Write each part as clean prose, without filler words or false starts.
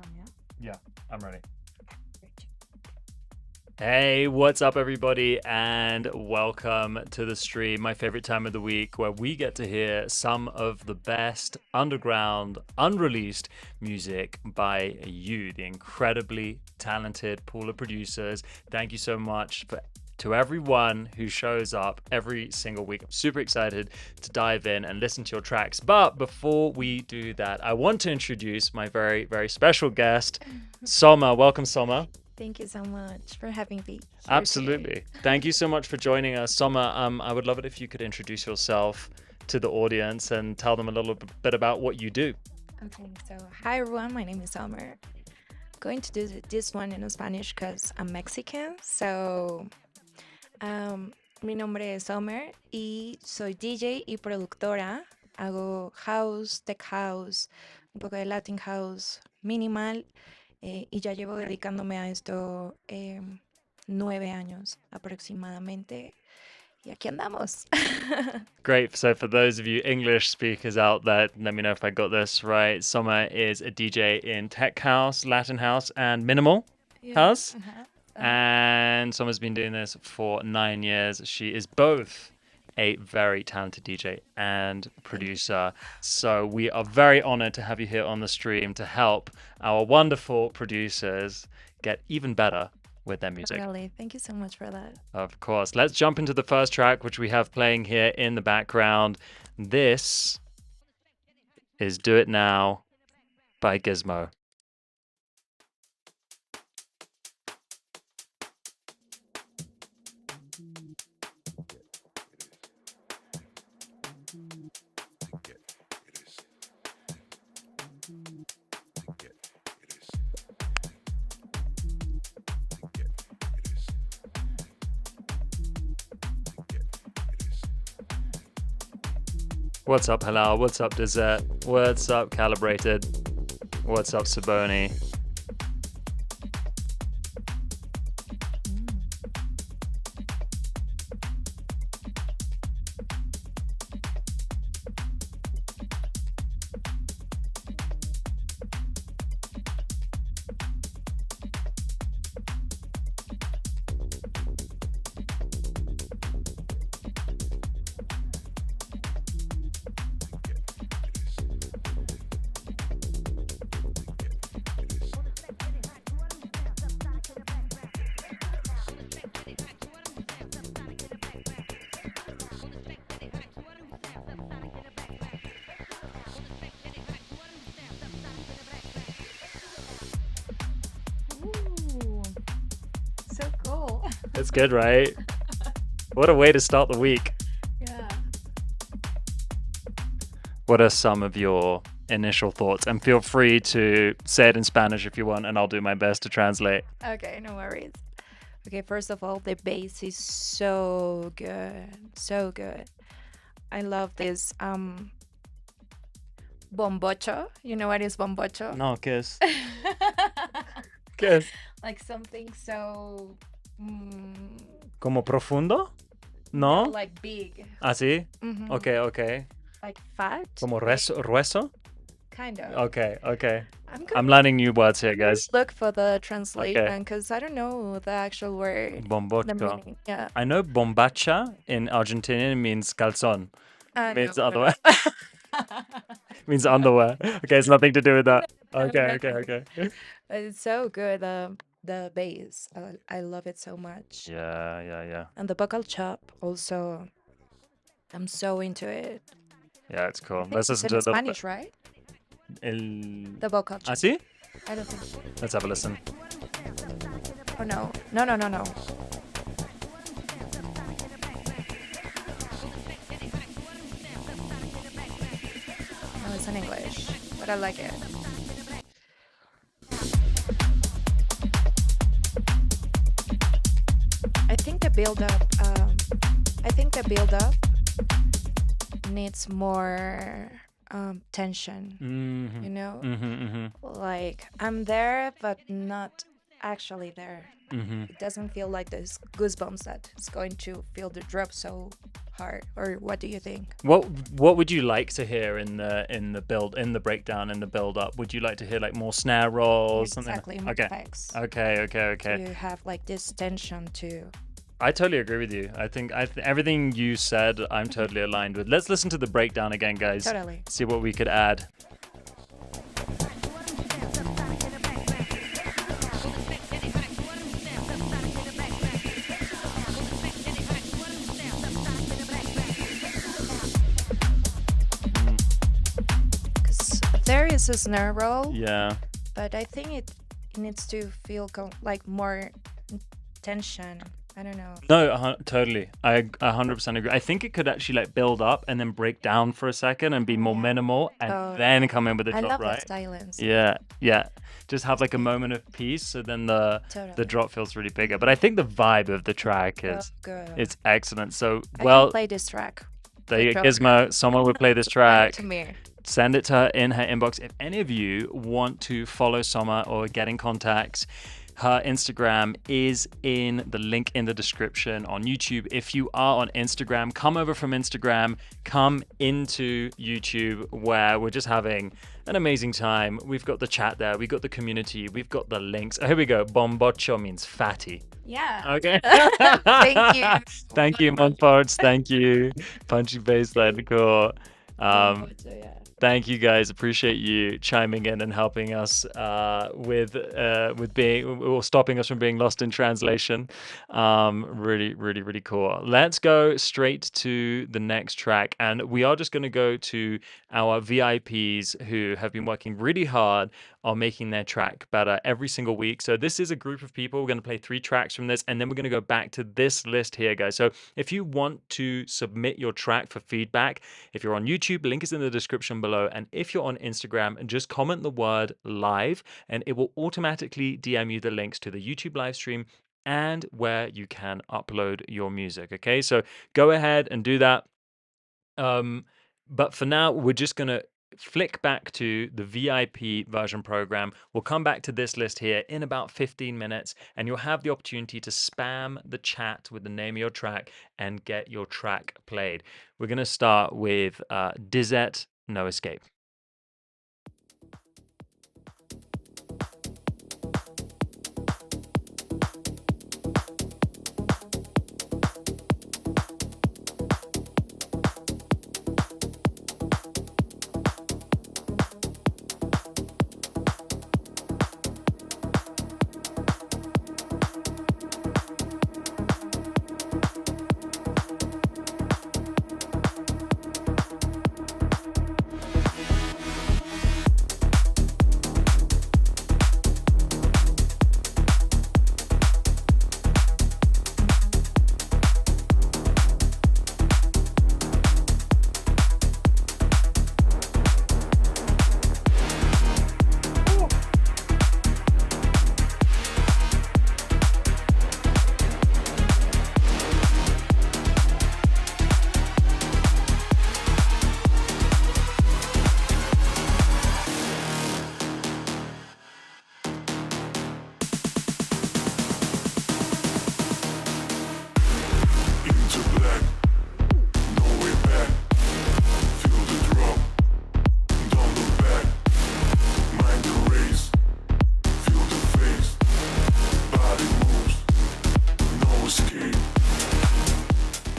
Sonia. Yeah, I'm ready. Great. Hey, what's up, everybody, and welcome to the stream, my favorite time of the week, where we get to hear some of the best underground, unreleased music by you, the incredibly talented pool of producers. Thank you so much to everyone who shows up every single week. I'm super excited to dive in and listen to your tracks. But before we do that, I want to introduce my very, very special guest, Sommer. Welcome, Sommer. Thank you so much for having me here Absolutely. today. Thank you so much for joining us. Sommer, I would love it if you could introduce yourself to the audience and tell them a little bit about what you do. Okay, so hi everyone, my name is Sommer. Going to do this one in Spanish because I'm Mexican. So, mi nombre es Sommer y soy DJ y productora. Hago house, tech house, un poco de Latin house, minimal. Y ya llevo dedicándome a esto 9 años aproximadamente. Y aquí andamos. Great. So for those of you English speakers out there, let me know if I got this right. Sommer is a DJ in tech house, Latin house, and minimal house. And Sommer's been doing this for 9 years. She is both a very talented DJ and producer. So we are very honored to have you here on the stream to help our wonderful producers get even better with their music. Really, thank you so much for that. Of course. Let's jump into the first track, which we have playing here in the background. This is Do It Now by Gizmo. What's up, Halal? What's up, Dessert? What's up, Calibrated? What's up, Saboni? Ooh, so cool. It's good, right? What a way to start the week. Yeah. What are some of your initial thoughts? And feel free to say it in Spanish if you want, and I'll do my best to translate. Okay, no worries. Okay, first of all, the bass is so good. So good. I love this bombocho. You know what is bombocho? No, kiss. Kiss. Like something so Como profundo? No? like big. Así? Mhm. Okay, okay. Like fat. Como grueso? Kind of. Okay, okay. I'm I'm learning new words here, gonna guys. look for the translation because I don't know the actual word. The Bombocho. meaning. Yeah. I know bombacha in Argentinian means calzón. Means No, underwear. Means underwear. Okay, it's nothing to do with that. Okay, No. okay. It's so good. The bass. I love it so much. Yeah. And the vocal chop also. I'm so into it. Yeah, it's cool. I think Let's it's listen in to it a little Spanish, bit. right? El... The vocal chop. ¿Así? I don't think so. Let's have a listen. Oh no. No. No. No, it's in English, but I like it. I think the build up. Needs more tension. Mhm. You know, Mhm. like I'm there, but not actually there. Hmm. It doesn't feel like those goosebumps that it's going to feel the drop so hard. Or what do you think? What would you like to hear in the breakdown, in the build up? Would you like to hear like more snare rolls, something? Exactly, more Okay, effects okay. to have like this tension to. I totally agree with you. I think everything you said, I'm totally aligned with. Let's listen to the breakdown again, guys. Totally. See what we could add. Because there is a snare roll, Yeah. but I think it needs to feel like more tension. I don't know. No, totally. I 100% agree. I think it could actually like build up and then break down for a second and be more Yeah. minimal and Oh, then come in with a I drop, love right? that silence. Yeah, yeah. Just have like a moment of peace, so then the Totally. drop feels really bigger. But I think the vibe of the track Oh, is good. it's excellent. So I well, can play this track. there you go, drop. Gizmo. Someone would play this Send it track. to me. Send it to her in her inbox. If any of you want to follow Sommer or get in contact, her Instagram is in the link in the description on YouTube. If you are on Instagram, come over from Instagram, come into YouTube, where we're just having an amazing time. We've got the chat there, we've got the community, we've got the links. Oh, here we go. Bombocho means fatty. Yeah. Okay. Thank you. Thank you, Montforts. Thank you. Punchy baseline core. Yeah. Thank you guys. Appreciate you chiming in and helping us with being or stopping us from being lost in translation. Really cool. Let's go straight to the next track, and we are just going to go to our VIPs who have been working really hard on making their track better every single week. So this is a group of people. We're going to play 3 tracks from this, and then we're going to go back to this list here, guys. So if you want to submit your track for feedback, if you're on YouTube, link is in the description below. And if you're on Instagram, just comment the word live, and it will automatically DM you the links to the YouTube live stream and where you can upload your music. Okay, so go ahead and do that. But for now, we're just going to flick back to the VIP version program. We'll come back to this list here in about 15 minutes, and you'll have the opportunity to spam the chat with the name of your track and get your track played. We're going to start with Dizet, No Escape.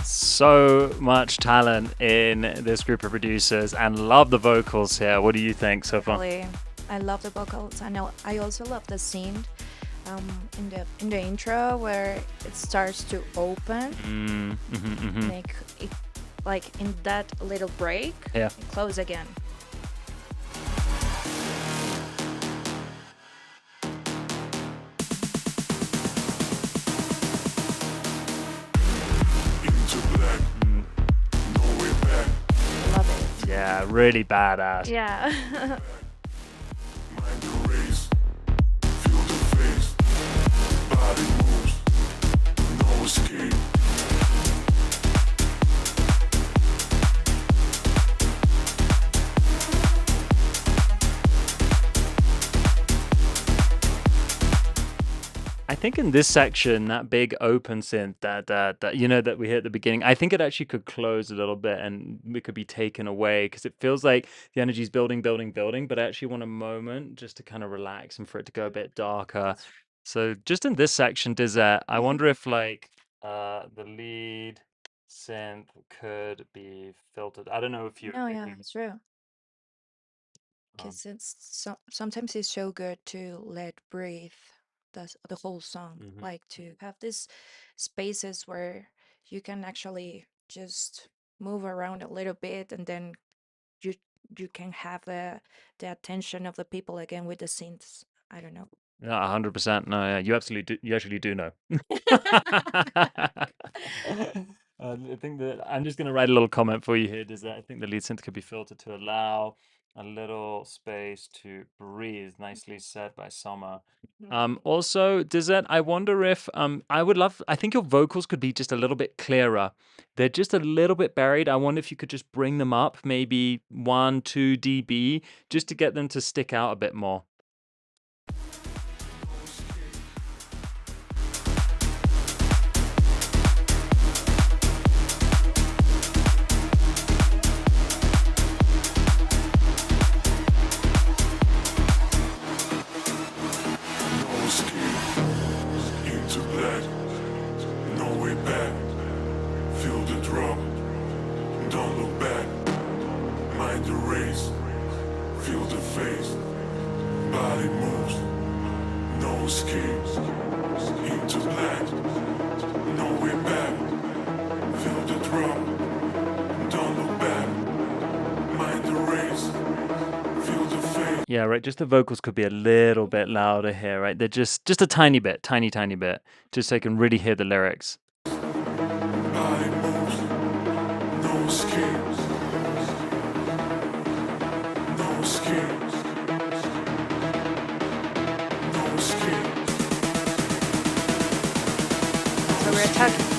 So much talent in this group of producers, and love the vocals here. What do you think so far? Really, I love the vocals. I also love the scene in the intro where it starts to open, make it like in that little break, Yeah. and close again. Love it. Yeah, really badass. Yeah. I think in this section, that big open synth that you know that we hit at the beginning, I think it actually could close a little bit and it could be taken away because it feels like the energy's building, building, building, but I actually want a moment just to kind of relax and for it to go a bit darker. So just in this section, Dizette, I wonder if like the lead synth could be filtered. I don't know if you No, agree. yeah, it's true. Um, Because sometimes it's so good to let breathe the whole song, mhm. like to have these spaces where you can actually just move around a little bit, and then you you can have the attention of the people again with the synths. I don't know. Yeah, 100%. No, yeah, you absolutely do. You actually do know. I think that I'm just going to write a little comment for you here. Does that I think the lead synth could be filtered to allow a little space to breathe. Nicely said by Sommer. Also, does that I wonder if I would love. I think your vocals could be just a little bit clearer. They're just a little bit buried. I wonder if you could just bring them up, maybe 1-2 dB, just to get them to stick out a bit more. No escape into black, no way back. Feel the drop, don't look back. Mind the race, feel the face. Body moves, no escape into black, no way back. Feel the drop, don't look back. Mind the race, feel the face. Yeah, right. Just the vocals could be a little bit louder here, right? They're just a tiny bit, tiny bit, just so I can really hear the lyrics. Body moves, no escape, no escape, no escape. So we're talking.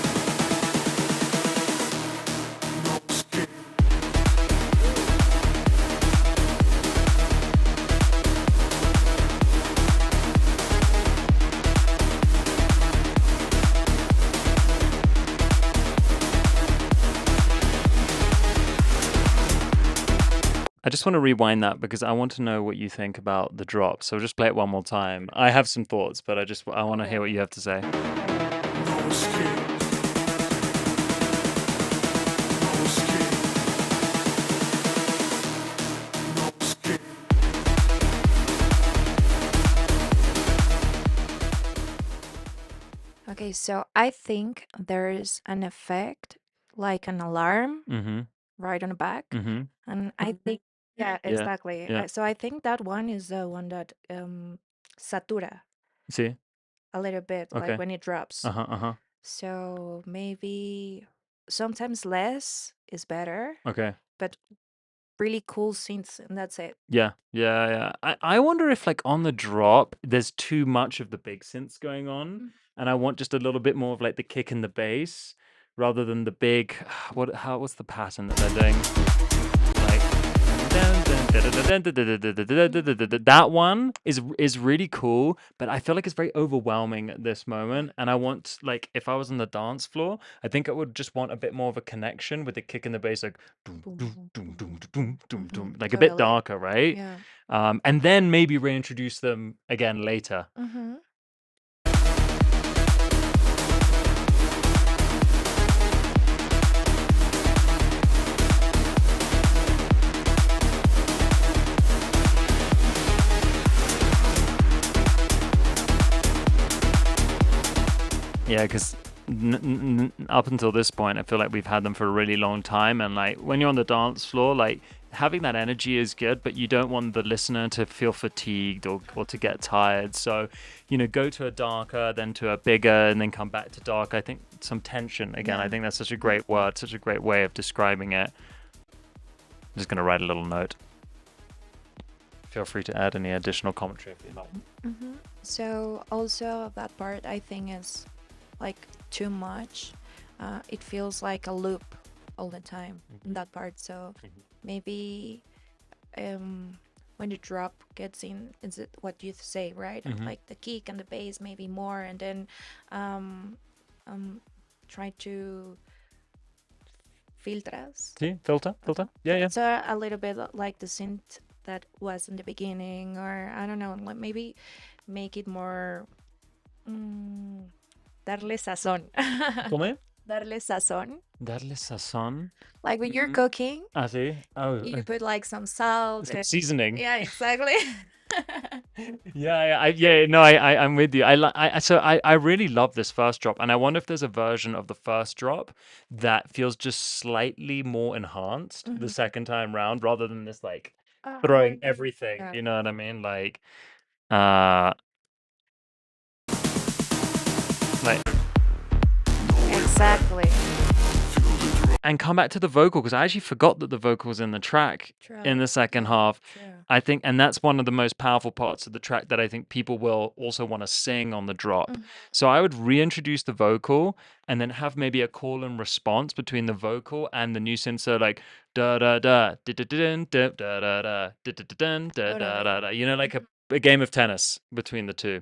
I just want to rewind that because I want to know what you think about the drop. So just play it one more time. I have some thoughts, but I want to hear what you have to say. No escape. No escape. No escape. Okay, so I think there's an effect like an alarm Mm-hmm. right on the back, Mm-hmm. and I think yeah, Yeah. exactly. Yeah. So I think that one is the one that satura See? a little bit, like Okay. when it drops. Uh-huh. Uh-huh. So maybe sometimes less is better, Okay. but really cool synths, and that's it. Yeah, yeah, yeah. I wonder if like on the drop, there's too much of the big synths going on, Mm. and I want just a little bit more of like the kick and the bass rather than the big what's the pattern that they're doing? Like that one is really cool, but I feel like it's very overwhelming at this moment. And I want like if I was on the dance floor, I think I would just want a bit more of a connection with the kick and the bass, like doom, Boom, doom, boom, doom, boom, doom, boom. doom, doom, doom, like a bit Totally. darker, right? Yeah. And then maybe reintroduce them again later. Mm-hmm. Yeah, because up until this point, I feel like we've had them for a really long time. And like when you're on the dance floor, like having that energy is good, but you don't want the listener to feel fatigued or to get tired. So, go to a darker, then to a bigger, and then come back to dark. I think some tension again. I Yeah. think that's such a great word, such a great way of describing it. I'm just going to write a little note. Feel free to add any additional commentary if you like. Mm-hmm. So also that part I think is like too much. It feels like a loop all the time in that part. So maybe um, when the drop gets in, is it what you say, right? Mm-hmm. Like the kick and the bass, maybe more, and then um, try to filtras. See, filter. Yeah, yeah. So a little bit like the synth that was in the beginning, or I don't know, like maybe make it more darle sazón. ¿Cómo? Darle sazón. Darle sazón. Like when you're cooking, Ah, sí. Oh, you put like some salt. some seasoning. Yeah, exactly. I'm with you. I really love this first drop, and I wonder if there's a version of the first drop that feels just slightly more enhanced the second time round, rather than this like throwing everything. Yeah. You know what I mean? Like Exactly. and come back to the vocal, because I actually forgot that the vocal was in the track in the second half. True. I think, and that's one of the most powerful parts of the track that I think people will also want to sing on the drop. So I would reintroduce the vocal and then have maybe a call and response between the vocal and the new synth. So like da da da da da da da da da da da da da da. You know, like a game of tennis between the two.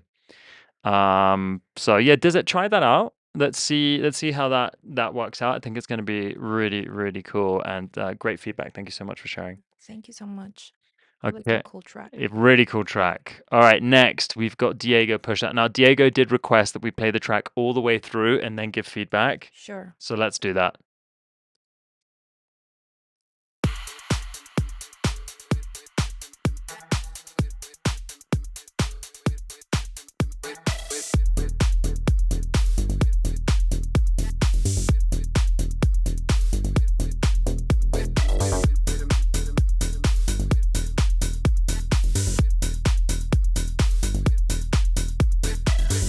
So yeah, does it try that out? Let's see how that works out. I think it's going to be really, really cool, and great feedback. Thank you so much for sharing. Thank you so much. It was Okay, a cool track. a really cool track. All right, next we've got Diego push that. Now Diego did request that we play the track all the way through and then give feedback. Sure. So let's do that.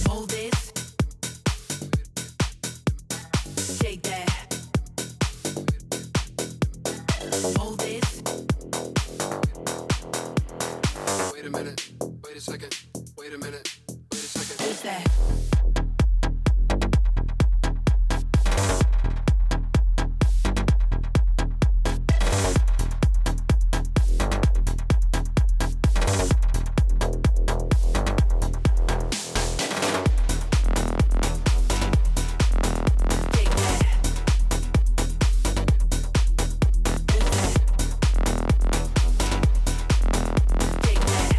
Hold this, shake that. Hold this. Wait a minute. Wait a second. Wait a minute. Wait a second. Who's that? Shake that. Who's that? Shake that.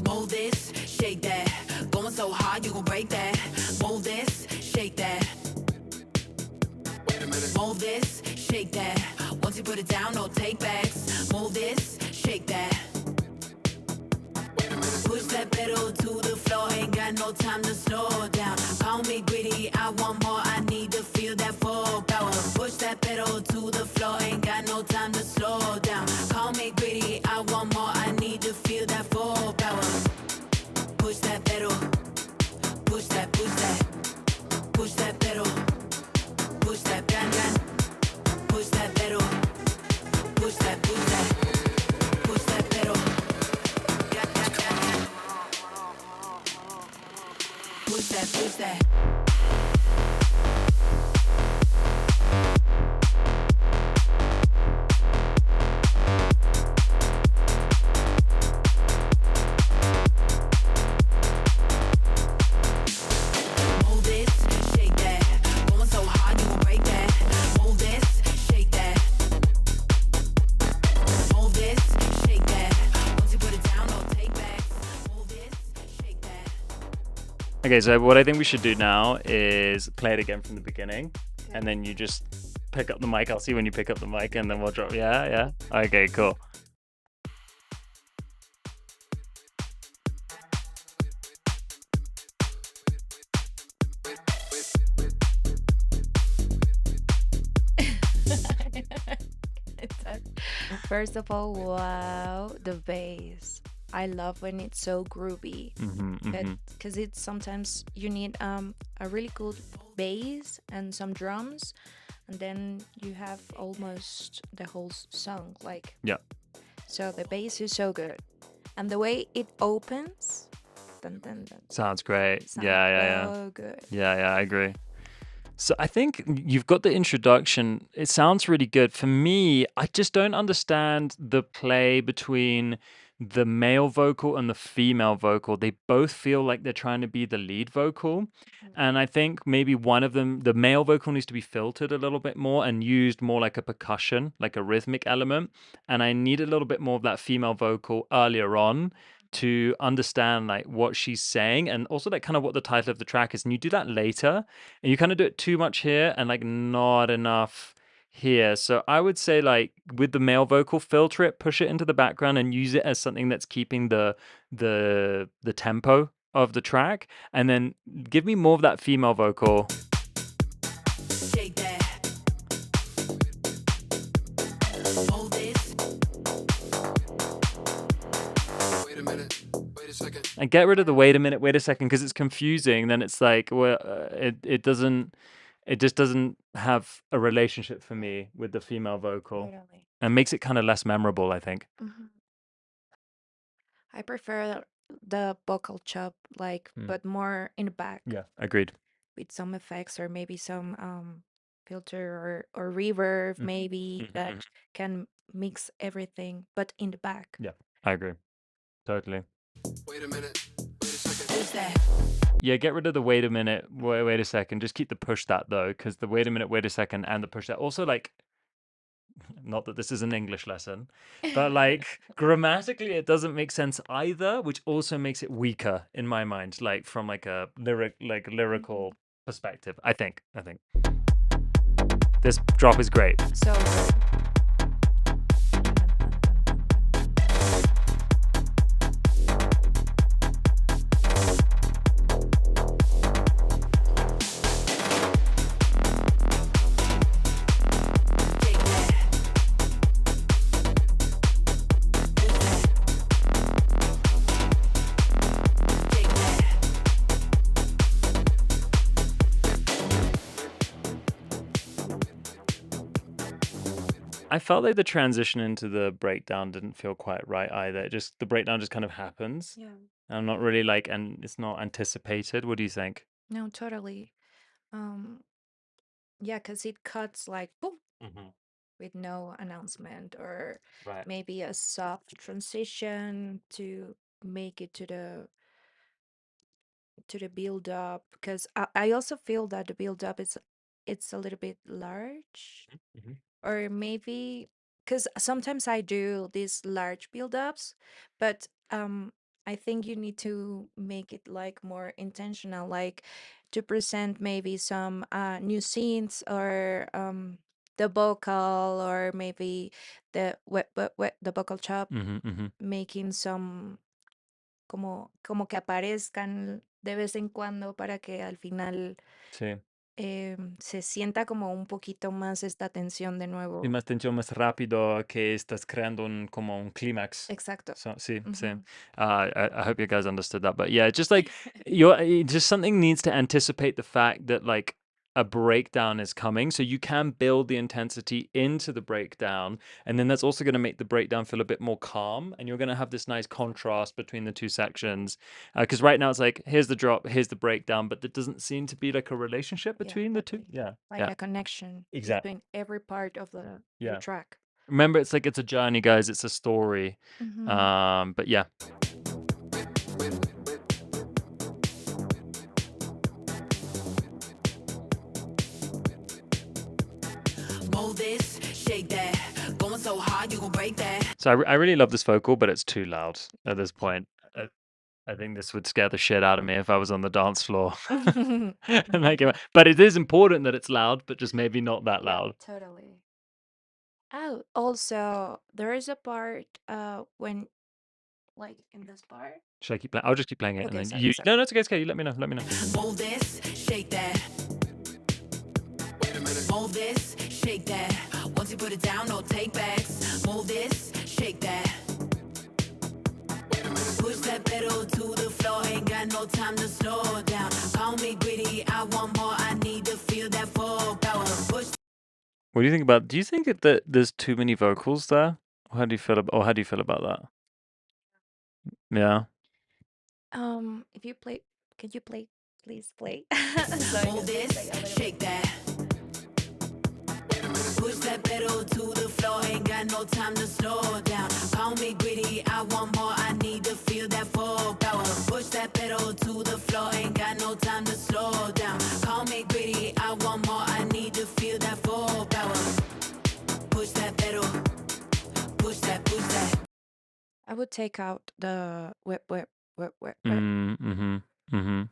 Mold this, shake that. Going so hard, you gon' break that. Mold this, shake that. Wait a minute. Mold this, shake that. Once you put it down, no take backs. Mold this, shake that. Wait a minute. Push that pedal to the floor, ain't got no time to slow down. Call me greedy, I want more, I need to feel that full power. Push that pedal to the floor, ain't got no time to slow down. Call me greedy, I want more, I need to feel that full power. Push that pedal, push that, push that, push that pedal, push that gan gan, push that pedal, push that, push that, push that pedal. Gan, gan, gan, gan. Push that, push that. Move this, shake that. Going so hard, you gon' break that. Move this, shake that. Move this, shake that. Once you put it down, no take backs. Move this, shake that. Okay, so what I think we should do now is play it again from the beginning, and then you just pick up the mic. I'll see when you pick up the mic, and then we'll drop. Yeah, yeah. Okay, cool. First of all, wow, the bass. I love when it's so groovy. Because it's sometimes you need a really good bass and some drums, and then you have almost the whole song. Like, Yeah. so the bass is so good, and the way it opens, dun, dun, dun, Sounds great. sounds Yeah. so good. I agree. So I think you've got the introduction. It sounds really good. For me, I just don't understand the play between the male vocal and the female vocal. They both feel like they're trying to be the lead vocal. And I think maybe one of them, the male vocal needs to be filtered a little bit more and used more like a percussion, like a rhythmic element. And I need a little bit more of that female vocal earlier on to understand like what she's saying and also like kind of what the title of the track is. And you do that later and you kind of do it too much here and like not enough here. So I would say like with the male vocal, filter it, push it into the background and use it as something that's keeping the tempo of the track, and then give me more of that female vocal. Shake that. Hold this. Wait a minute, wait a second. And get rid of the wait a minute, wait a second, because it's confusing. Then it's like, well, it just doesn't have a relationship for me with the female vocal, Totally. and makes it kind of less memorable, I think. I prefer the vocal chop, like, but more in the back Yeah, agreed. with some effects or maybe some filter or reverb, maybe that can mix everything, but in the back. Yeah, I agree. Totally. Wait a minute, wait a second. Who's that? Yeah, get rid of the wait a minute, wait a second. Just keep the push that though, because the wait a minute, wait a second, and the push that also like. Not that this is an English lesson, but like grammatically, it doesn't make sense either, which also makes it weaker in my mind, like from like a lyrical perspective. I think this drop is great. So good. Shake that. Shake that. I felt like the transition into the breakdown didn't feel quite right either. The breakdown just kind of happens. Yeah. I'm not really like, and it's not anticipated. What do you think? No, totally. Um, yeah, because it cuts like boom with no announcement or Right. maybe a soft transition to make it to the build up. Because I also feel that the build up is it's a little bit large, or maybe because sometimes I do these large build ups, but I think you need to make it like more intentional, like to present maybe some new scenes or the vocal or maybe the vocal chop making some como que aparezcan de vez en cuando para que al final Sí. se sienta como un poquito más esta tensión de Y nuevo. más tensión más rápido que estás creando como un clímax. Exacto. So, sí, sí. Ujú. I hope you guys understood that. But yeah, just like just something needs to anticipate the fact that like a breakdown is coming. So you can build the intensity into the breakdown. And then that's also going to make the breakdown feel a bit more calm. And you're going to have this nice contrast between the two sections. Because right now it's like, here's the drop, here's the breakdown. But there doesn't seem to be like a relationship Yeah, between the two. exactly. Yeah. Like Yeah. a connection Exactly. between every part of the Yeah. track. Remember, it's like it's a journey, guys. It's a story. But yeah. Mold this, shake that. Going so hard, you gon' break that. So I really love this vocal, but it's too loud at this point. I think this would scare the shit out of me if I was on the dance floor. But it is important that it's loud, but just maybe not that loud. Totally. Oh, also, there is a part when, like in this part. Should I keep playing? I'll just keep playing it, Okay, and then sorry, you. sorry. No, it's okay. It's okay. You let me know. Let me know. Mold this, shake that. Wait a minute, Mold this, shake that. Once you put it down, no take backs. Mold this, shake that. wait a minute. Push that pedal to the floor, ain't got no time to slow down. Call me greedy, I want more, I need to feel that full power. Push What do you think about? Do you think that there's too many vocals there? Or how do you feel about that? Yeah. If you play, can you play? Please play. So I Move can this, play a little shake that. Push that pedal to the floor, ain't got no time to slow down. Call me greedy, I want more, I need to feel that full power. Push that pedal to the floor, ain't got no time to slow down. Call me greedy, I want more, I need to feel that full power. Push that pedal, push that, push that. I would take out the whip, Mm-hmm. Mm-hmm.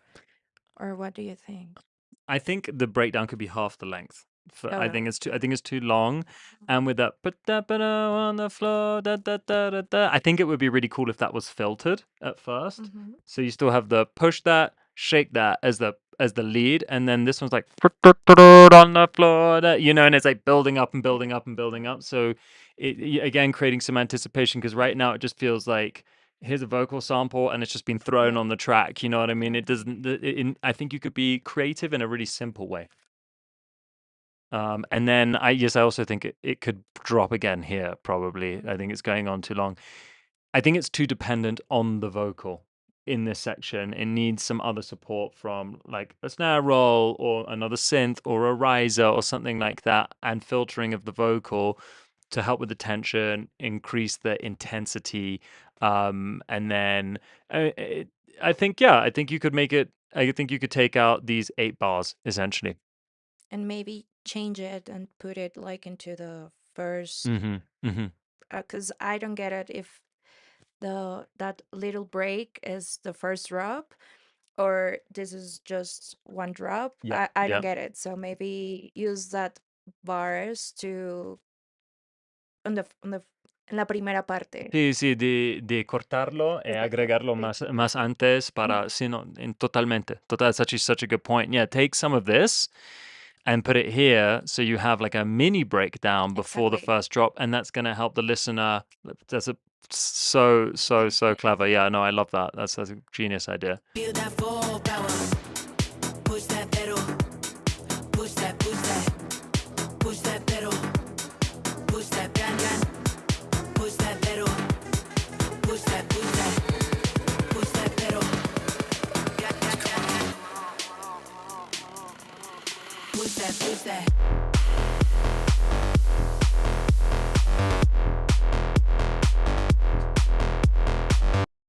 or what do you think? I think the breakdown could be half the length. I Oh, think it's too. I think it's too long, and with that, put that banana on the floor, da, da, da, da, da. I think it would be really cool if that was filtered at first. mm-hmm. So you still have the push that, shake that as the lead, and then this one's like put that on the floor, and it's like building up and building up and building up. So again creating some anticipation because right now it just feels like here's a vocal sample and it's just been thrown Yeah, on the track. You know what I mean? yeah. It doesn't. I think you could be creative in a really simple way. And then I also think it could drop again here. Probably, I think it's going on too long. I think it's too dependent on the vocal in this section. It needs some other support from like a snare roll or another synth or a riser or something like that, and filtering of the vocal to help with the tension, increase the intensity, and then I think I think you could make it. I think you could take out these 8 bars essentially. And maybe change it and put it like into the first, Mm-hmm. Mm-hmm. because I don't get it if that little break is the first drop or this is just one drop. Yeah. I don't Yeah. get it. So maybe use that bars to en la primera parte. Sí, sí, de cortarlo y Exacto. agregarlo Sí. más antes Ujú. para, sí, no, totalmente. Total, such a good point. Yeah, take some of this and put it here so you have like a mini breakdown before the Exactly. first drop, and that's going to help the listener. That's so clever. Yeah, no, I love that. That's a genius idea. Feel that full power. Push that pedal, push that, push that. Push that pedal, push that gan gan. Push that pedal, push that, push that. Push that pedal, gan gan gan. Push that, push that.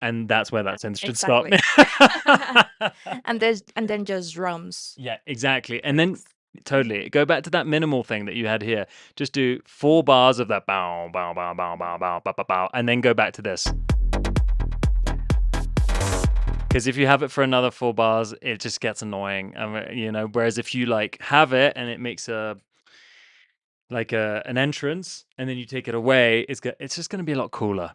And that's where that sentence should stop. Exactly. And then just drums. Yeah, exactly. And then Next. totally go back to that minimal thing that you had here. Just do 4 bars of that bow, bow, bow, bow, bow, bow, bow, bow, bow, and then go back to this. Because if you have it for another 4 bars, it just gets annoying. Whereas if you like have it and it makes an entrance, and then you take it away, it's just going to be a lot cooler.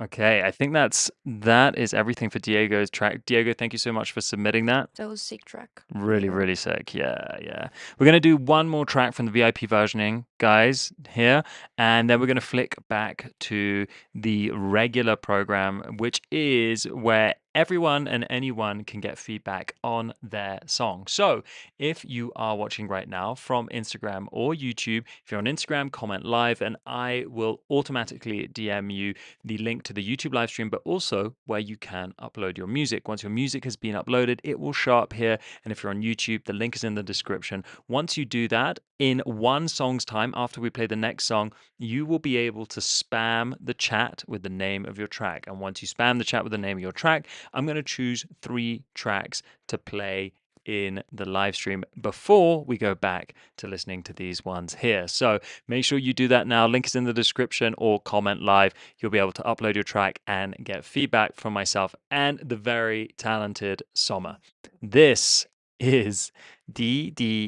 Okay, I think that is everything for Diego's track. Diego, thank you so much for submitting that. So sick track. Really, really sick. Yeah. We're going to do one more track from the VIP versioning, guys, here. And then we're going to flick back to the regular program, which is where everyone and anyone can get feedback on their song. So if you are watching right now from Instagram or YouTube, if you're on Instagram, comment live, and I will automatically DM you the link to the YouTube live stream, but also where you can upload your music. Once your music has been uploaded, it will show up here. And if you're on YouTube, the link is in the description. Once you do that, in one song's time, after we play the next song, you will be able to spam the chat with the name of your track. And once you spam the chat with the name of your track, I'm going to choose 3 tracks to play in the live stream before we go back to listening to these ones here. So make sure you do that now. Link is in the description or comment live. You'll be able to upload your track and get feedback from myself and the very talented Sommer. This is DDEECC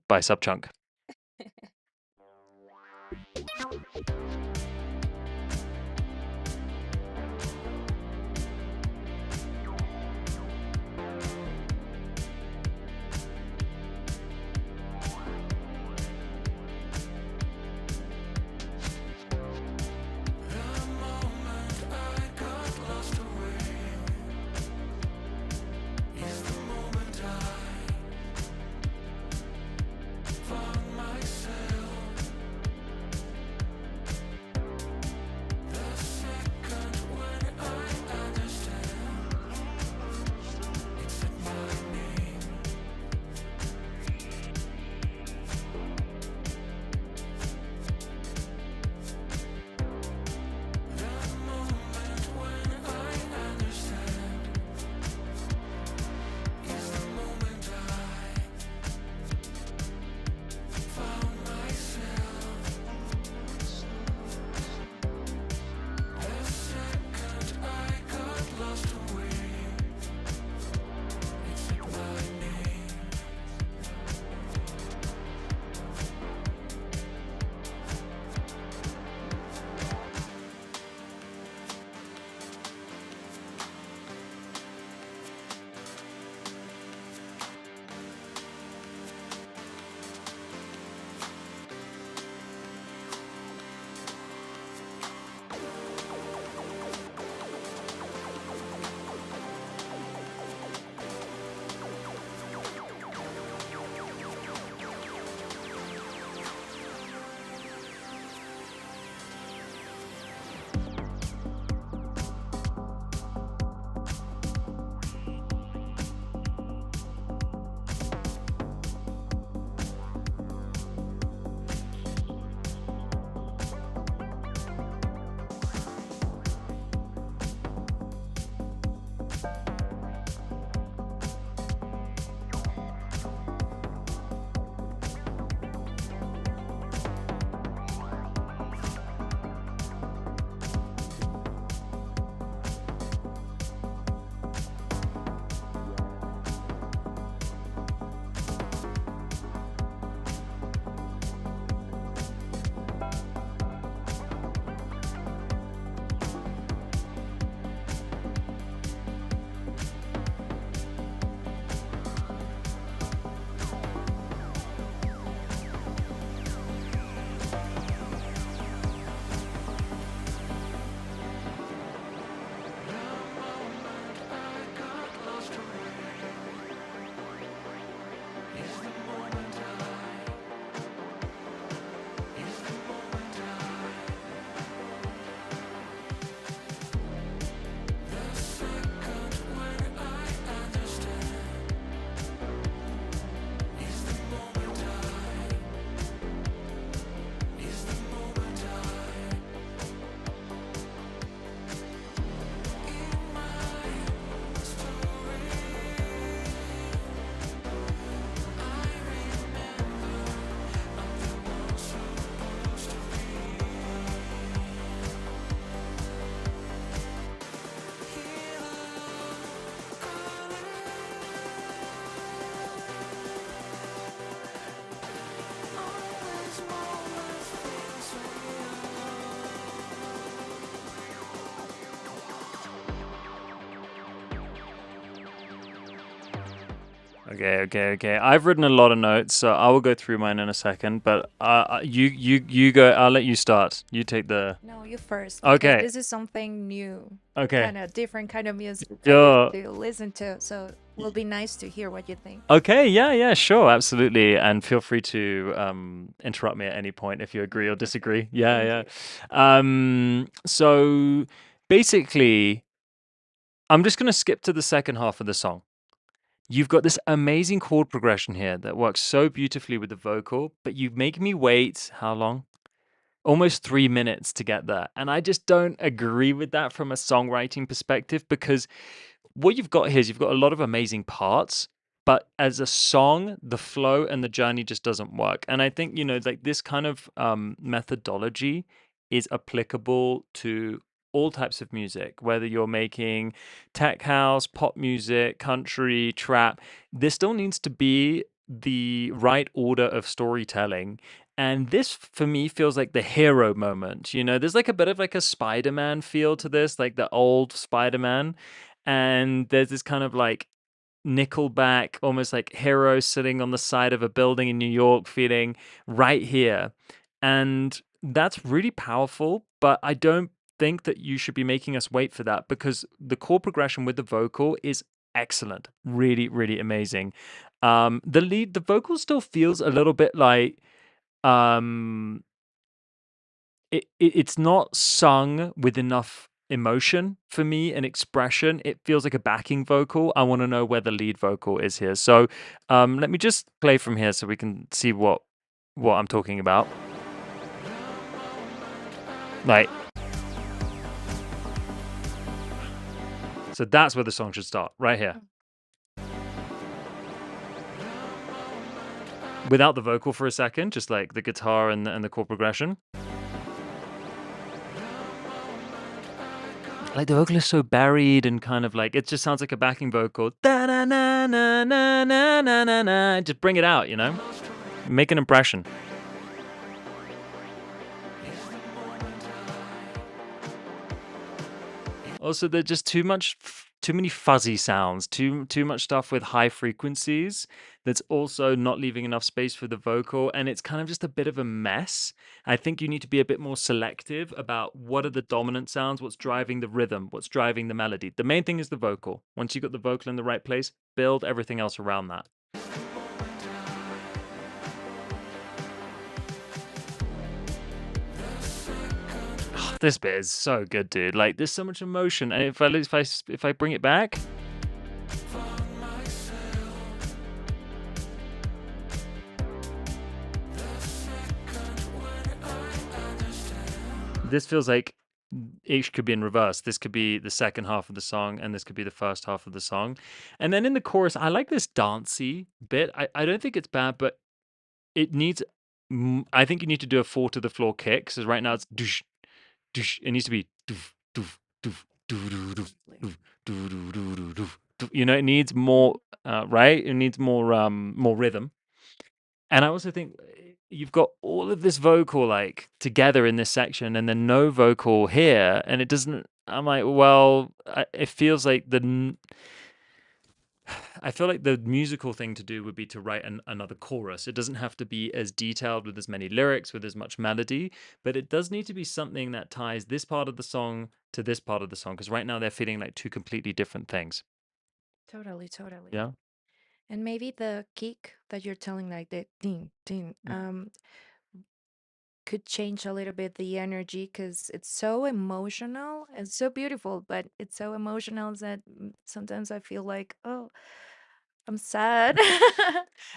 by Subchunk. Okay. I've written a lot of notes, so I will go through mine in a second. But you go. I'll let you start. You take the. No, you first, because Okay. this is something new, Okay. kind of different kind of music that you Sure. do listen to. So it will be nice to hear what you think. Okay. Yeah. Sure. Absolutely. And feel free to interrupt me at any point if you agree or disagree. Thank Yeah. you. So basically, I'm just gonna skip to the second half of the song. You've got this amazing chord progression here that works so beautifully with the vocal, but you make me wait how long? Almost 3 minutes to get there. And I just don't agree with that from a songwriting perspective because what you've got here is you've got a lot of amazing parts, but as a song, the flow and the journey just doesn't work. And I think, like this kind of methodology is applicable to all types of music, whether you're making tech house, pop music, country, trap, there still needs to be the right order of storytelling. And this for me feels like the hero moment. There's like a bit of like a Spider-Man feel to this, like the old Spider-Man, and there's this kind of like Nickelback, almost like hero sitting on the side of a building in New York, feeling right here. And that's really powerful, but I don't think that you should be making us wait for that because the chord progression with the vocal is excellent. Really, really amazing. The vocal still feels a little bit like um it's not sung with enough emotion for me and expression. It feels like a backing vocal. I want to know where the lead vocal is here. So let me just play from here so we can see what I'm talking about. Like, so that's where the song should start, right here. Without the vocal for a second, just like the guitar and the chord progression. Like the vocal is so buried and kind of like it just sounds like a backing vocal. Da na na na na na na na na. Just bring it out, make an impression. Also, there's just too many fuzzy sounds, too much stuff with high frequencies that's also not leaving enough space for the vocal, and it's kind of just a bit of a mess. I think you need to be a bit more selective about what are the dominant sounds, what's driving the rhythm, what's driving the melody. The main thing is the vocal. Once you got the vocal in the right place, build everything else around that. This bit is so good, dude. Like, there's so much emotion, and if I bring it back, this feels like each could be in reverse. This could be the second half of the song, and this could be the first half of the song. And then in the chorus, I like this dancey bit. I don't think it's bad, but it needs. I think you need to do a 4 to the floor kick. Because right now it's doosh, doosh. It needs to be doof, doof, doof, doof, doof, doof, doof, doof, doof, doof, doof, doof. It needs more. Right? It needs more rhythm. And I also think you've got all of this vocal like together in this section and then no vocal here. And it doesn't, I'm like, well, it feels like I feel like the musical thing to do would be to write another chorus. It doesn't have to be as detailed with as many lyrics, with as much melody, but it does need to be something that ties this part of the song to this part of the song. Because right now they're feeling like two completely different things. Totally, totally. Yeah. And maybe the kick that you're telling, like the ding, ding, could change a little bit the energy because it's so emotional and so beautiful, but it's so emotional that sometimes I feel like, oh, I'm sad.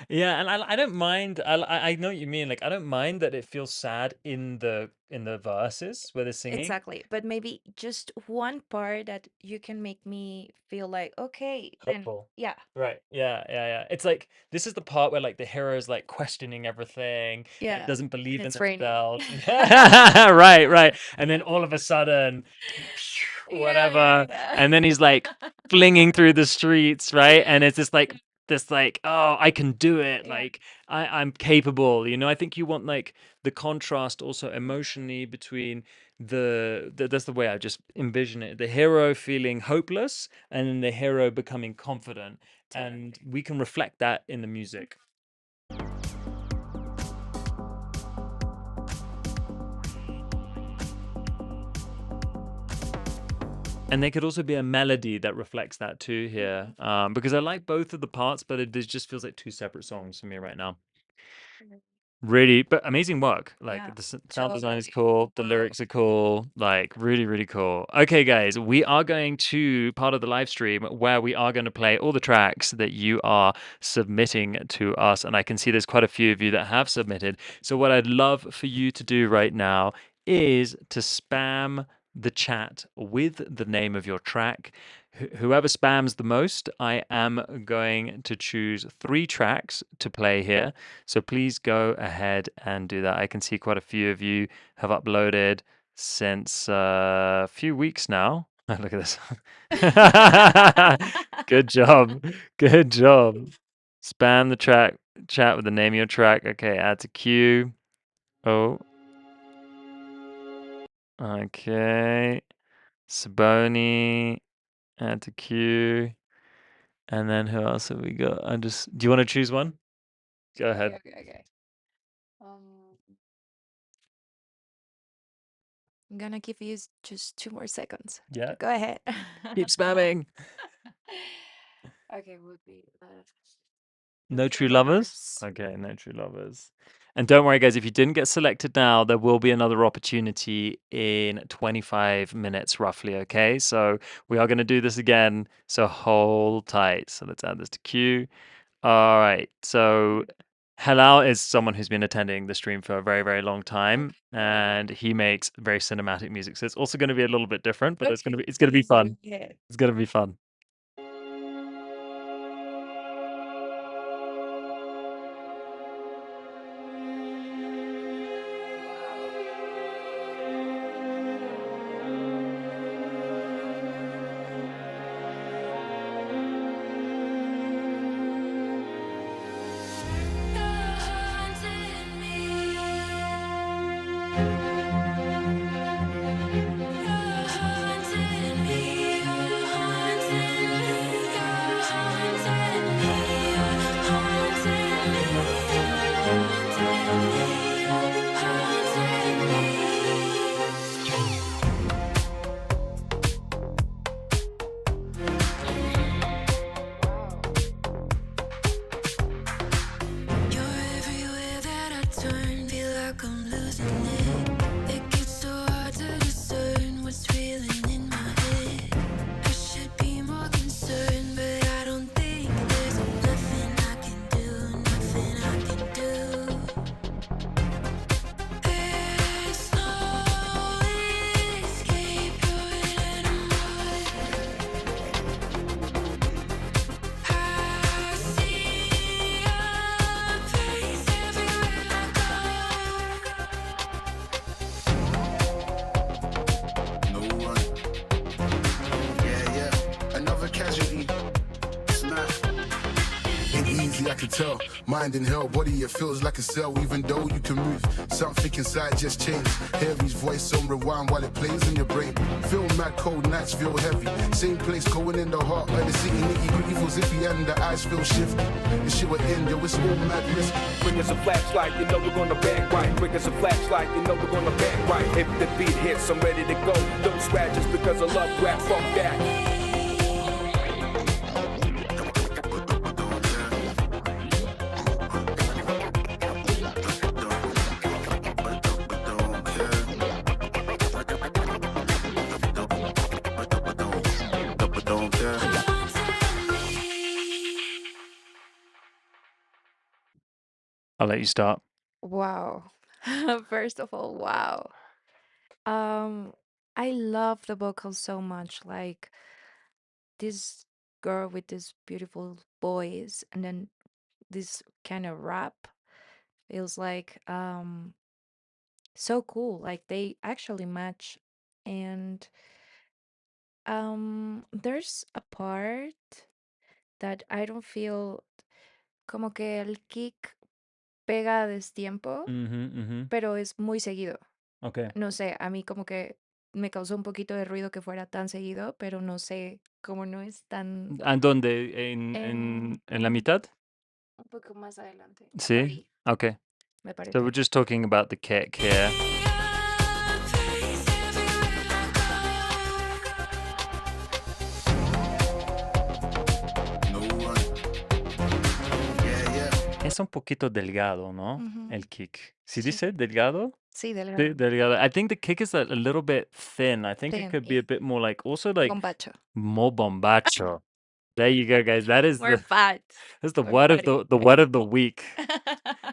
Yeah, and I don't mind. I know what you mean. Like I don't mind that it feels sad in the verses where they're singing. Exactly. But maybe just one part that you can make me feel like, okay, then Hopeful. yeah, Right. Yeah. It's like this is the part where like the hero is like questioning everything, like yeah, doesn't and believe in it's raining. themselves. Right. And then all of a sudden, Yeah, whatever, and then he's like yeah. flinging through the streets, right? And it's just like this like, oh, I can do it. Yeah. Like I'm capable. I think you want like the contrast also emotionally between that's the way I just envision it. The hero feeling hopeless, and then the hero becoming confident, and we can reflect that in the music. And there could also be a melody that reflects that too here, because I like both of the parts, but it just feels like two separate songs for me right now. Really, but amazing work. Like Yeah, the sound design is totally. cool, the lyrics are cool, like really, really cool. Okay, guys, we are going to part of the live stream where we are going to play all the tracks that you are submitting to us. And I can see there's quite a few of you that have submitted. So, what I'd love for you to do right now is to spam the chat with the name of your track. Whoever spams the most, I am going to choose 3 tracks to play here. So please go ahead and do that. I can see quite a few of you have uploaded since a few weeks now. Look at this. Good job. Good job. Spam the track chat with the name of your track. Okay, add to queue. Oh. Okay. Saboni, add to queue. And then who else have we got? Do you want to choose one? Go ahead. Okay. I'm gonna give you just 2 more seconds. Yeah. Go ahead. Keep spamming. Okay, would be No True Lovers? Okay, No True Lovers. And don't worry, guys, if you didn't get selected now, there will be another opportunity in 25 minutes, roughly. Okay, so we are going to do this again. So hold tight. So let's add this to queue. All right. So Halal is someone who's been attending the stream for a very, very long time, and he makes very cinematic music. So it's also going to be a little bit different, but it's going to be fun. It's going to be fun. You're everywhere that I turn, feel like I'm losing it. It gets so hard to discern what's reeling in my head. I should be more concerned, but I don't think there's nothing I can do, nothing I can do. There's no escape, you're an animal. I see your face everywhere I No one. Yeah. Another casualty. Snap. Ain't easy, I can tell. Mind in hell, body, it feels like a cell. Even though you can move, something inside just changed. Harry's voice on rewind while it plays in your brain. Feel mad, cold nights feel heavy. Same place, going in the heart where the city nitty gritty feels iffy and the eyes feel shifty. This shit will end, yo, it's all mad risk. Bring us a flashlight, you know we're gonna bang right. Bring us a flashlight, you know we're gonna bang right. If the beat hits, I'm ready to go. Don't scratch just because I love rap, fuck that. I'll let you start. Wow. First of all, wow. I love the vocals so much. Like this girl with this beautiful voice, and then this kind of rap feels like so cool. Like they actually match. And there's a part that I don't feel como que el kick pega a destiempo, Mm-hmm. pero es muy seguido. Okay. No sé, a mí como que me causó un poquito de ruido que fuera tan seguido, pero no sé, como no es tan ¿En dónde? ¿En la mitad? un poco más adelante. Por Sí. ahí, Okay. me So we're parece. just talking about the kick here. No run. Yeah, yeah. Es un poquito delgado, ¿no? Ujú, El kick. ¿Sí sí, dice delgado? sí, Sí, delgado. delgado. I think the kick is a little bit thin. I think it Thin, could be yeah. a bit more like also like Bombacho. more bombacho. There you go, guys. That is More fat. that's the More word of fatty. the word of the week.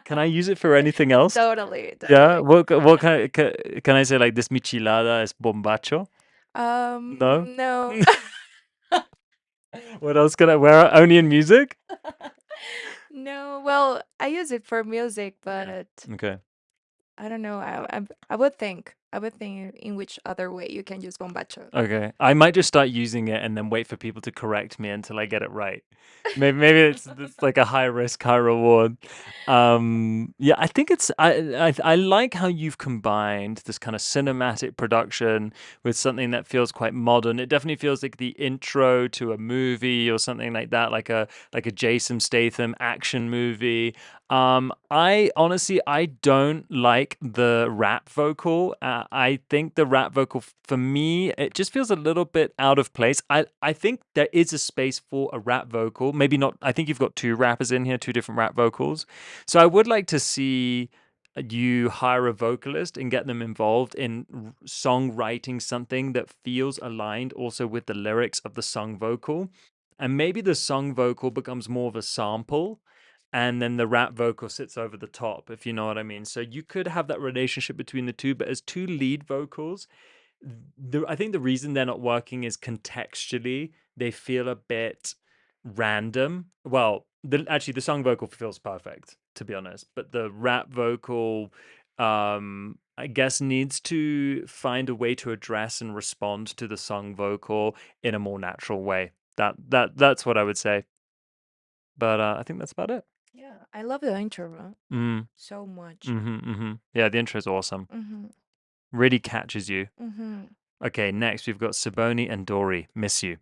Can I use it for anything else? Totally, Yeah. totally. What can I say? Like this michilada is bombacho? No. No. What else can I wear? Only in music? No, well, I use it for music, but Okay. I don't know. I would think in which other way you can use bombacho. Okay. I might just start using it and then wait for people to correct me until I get it right. Maybe it's like a high risk, high reward. Yeah, I think it's I like how you've combined this kind of cinematic production with something that feels quite modern. It definitely feels like the intro to a movie or something like that, like a Jason Statham action movie. I honestly I don't like the rap vocal. I think the rap vocal for me it just feels a little bit out of place. I think there is a space for a rap vocal. Maybe not. I think you've got two rappers in here, two different rap vocals. So I would like to see you hire a vocalist and get them involved in songwriting something that feels aligned also with the lyrics of the song vocal. And maybe the song vocal becomes more of a sample and then the rap vocal sits over the top, if you know what I mean. So you could have that relationship between the two, but as two lead vocals, I think the reason they're not working is contextually they feel a bit random. Well, actually the song vocal feels perfect, to be honest, but the rap vocal I guess needs to find a way to address and respond to the song vocal in a more natural way. That's what I would say. But I think that's about it. Yeah, I love the intro Mm. so much. Mm-hmm. Yeah, the intro is awesome. Mm-hmm. Really catches you. Mm-hmm. Okay, next we've got Saboni and Dory. Miss you.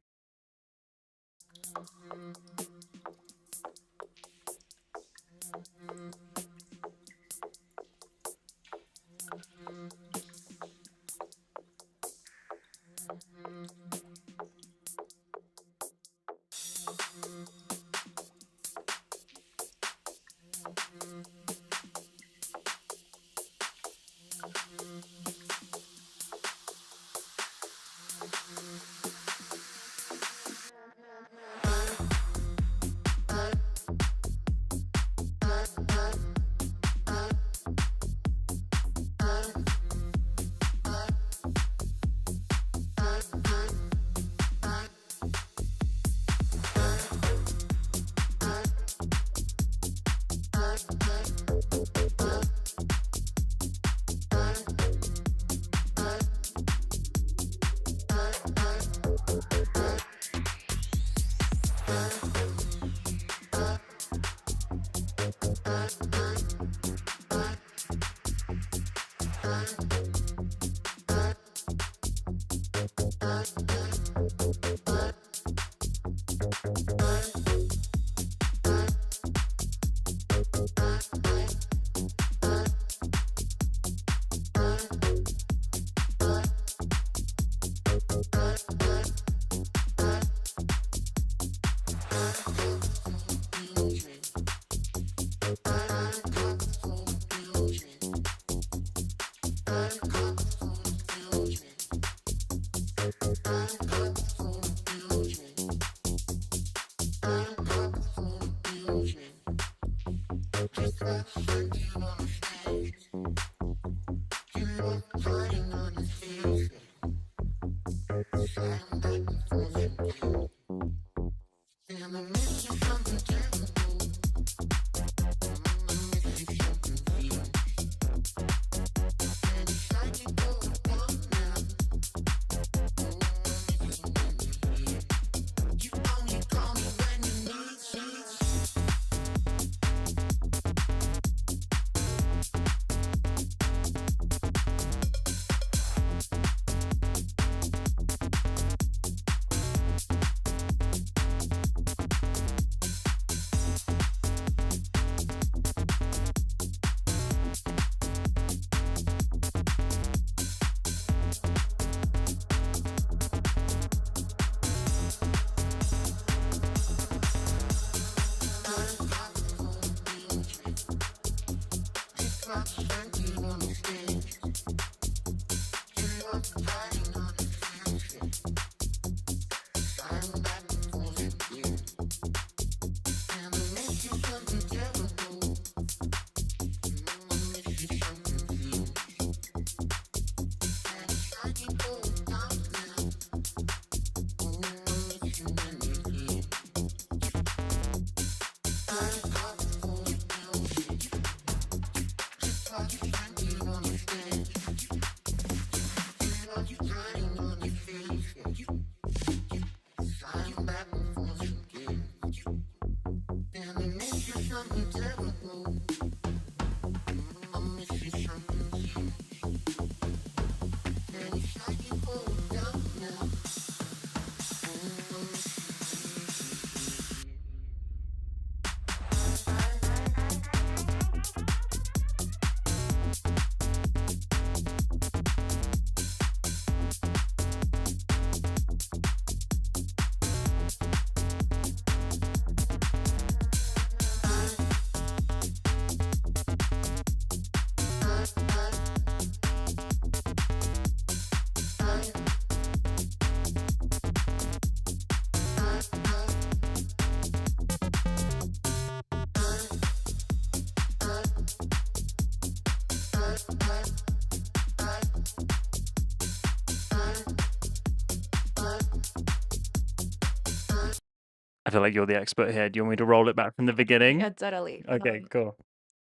I feel like you're the expert here. Do you want me to roll it back from the beginning? Yeah, totally. Okay, cool.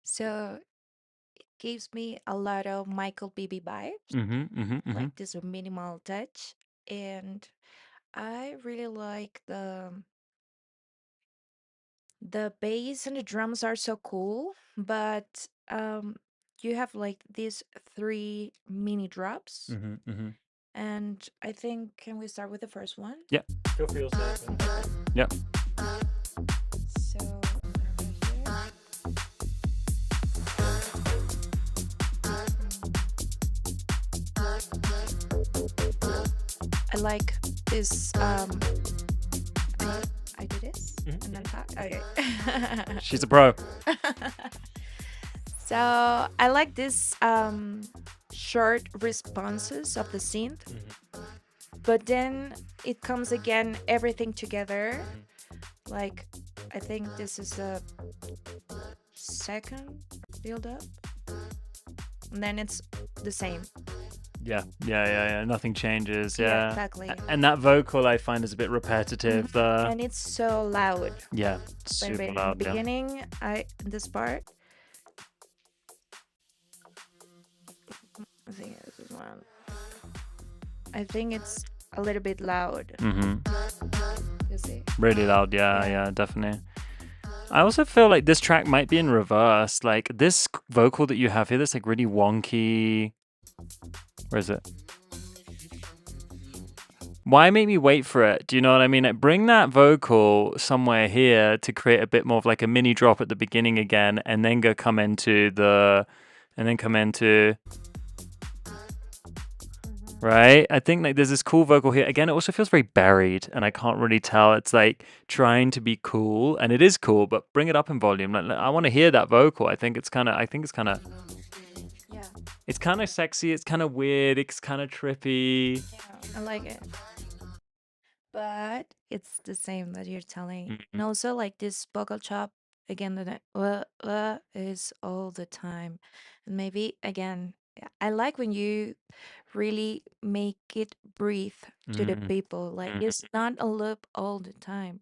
So it gives me a lot of Michael Bibi vibes, like this minimal touch, and I really like the bass and the drums are so cool, but you have like these three mini drops, and I think can we start with the first one? Yeah. Feel free yourself. Yep. So over here. I like this. I do this and then talk. Okay. She's a pro. So I like this short responses of the synth, but then it comes again everything together. Like I think this is the second build up, and then it's the same. Yeah. Nothing changes. Yeah, Yeah. exactly. And that vocal I find is a bit repetitive. And it's so loud. Yeah, But super in loud. the Yeah. beginning, this part. I think this is one. I think it's a little bit loud. You see? Really loud. Yeah, definitely. I also feel like this track might be in reverse. Like this vocal that you have here, that's like really wonky. Where is it? Why make me wait for it? Do you know what I mean? Like bring that vocal somewhere here to create a bit more of like a mini drop at the beginning again, and then come into right? I think like there's this cool vocal here. Again, it also feels very buried, and I can't really tell. It's like trying to be cool, and it is cool, but bring it up in volume. Like I want to hear that vocal. I think it's kind of Yeah. it's kind of sexy. It's kind of weird. It's kind of trippy. Yeah, I like it. But it's the same that you're telling. Mhm. And also like this vocal chop again that is all the time. And maybe again, I like when you really make it breathe to the people. Like it's not a loop all the time.